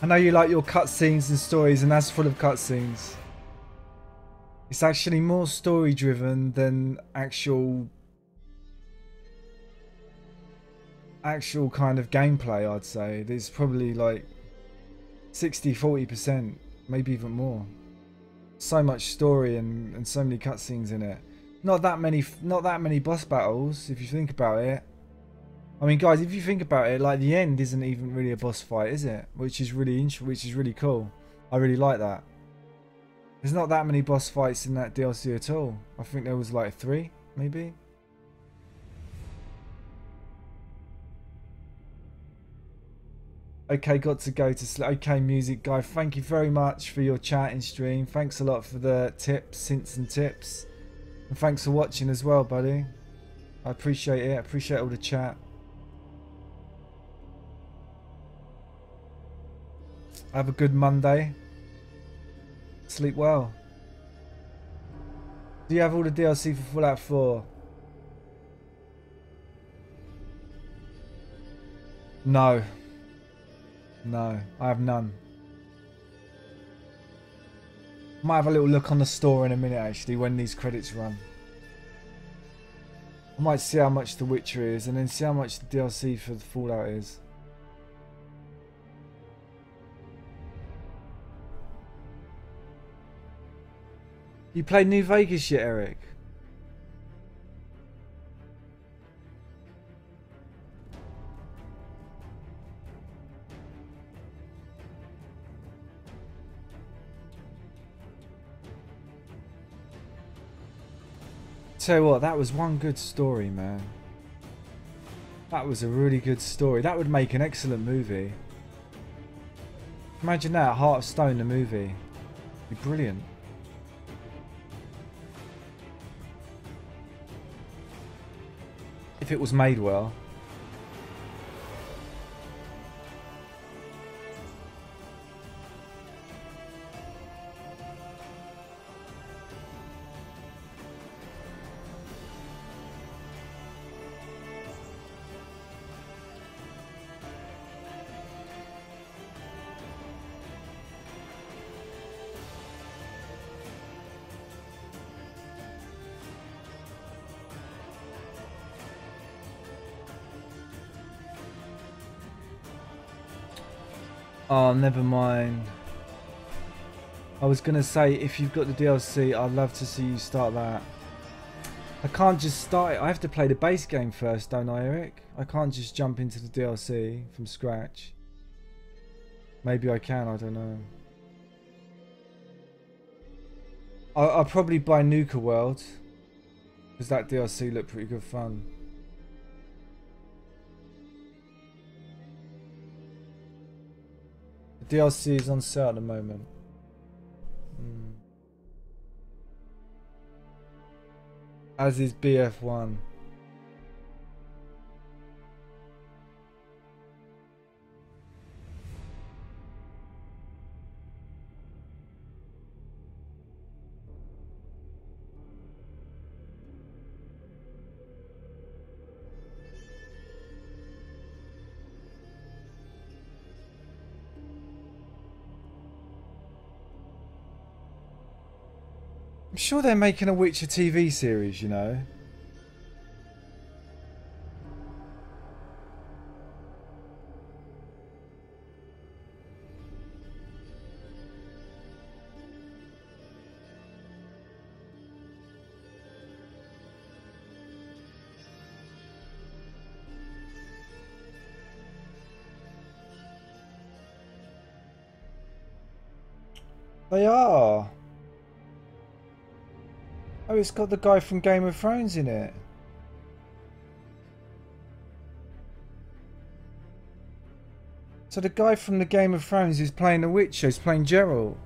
I know you like your cutscenes and stories, and that's full of cutscenes. It's actually more story driven than actual kind of gameplay, I'd say. There's probably like 60-40%, maybe even more. So much story and so many cutscenes in it. Not that many boss battles if you think about it. I mean, guys, if you think about it, like the end isn't even really a boss fight, is it? Which is really cool. I really like that. There's not that many boss fights in that DLC at all. I think there was like 3, maybe. Okay, got to go to sleep. Okay, music guy, thank you very much for your chatting stream. Thanks a lot for the tips, hints and tips. And thanks for watching as well, buddy. I appreciate it. I appreciate all the chat. Have a good Monday. Sleep well. Do you have all the DLC for Fallout 4? No. No, I have none. Might have a little look on the store in a minute actually when these credits run. I might see how much The Witcher is and then see how much the DLC for the Fallout is. You played New Vegas yet, Eric? Tell you what, that was one good story, man. That was a really good story. That would make an excellent movie. Imagine that, Heart of Stone, the movie. It'd be brilliant. If it was made well. Oh, never mind. I was going to say, if you've got the DLC, I'd love to see you start that. I can't just start it. I have to play the base game first, don't I, Eric? I can't just jump into the DLC from scratch. Maybe I can, I don't know. I'll probably buy Nuka World, because that DLC looked pretty good fun. The DLC is on sale at the moment. As is BF1. I'm sure they're making a Witcher TV series, you know. They are. Oh, it's got the guy from Game of Thrones in it. So the guy from the Game of Thrones is playing the Witcher, he's playing Geralt.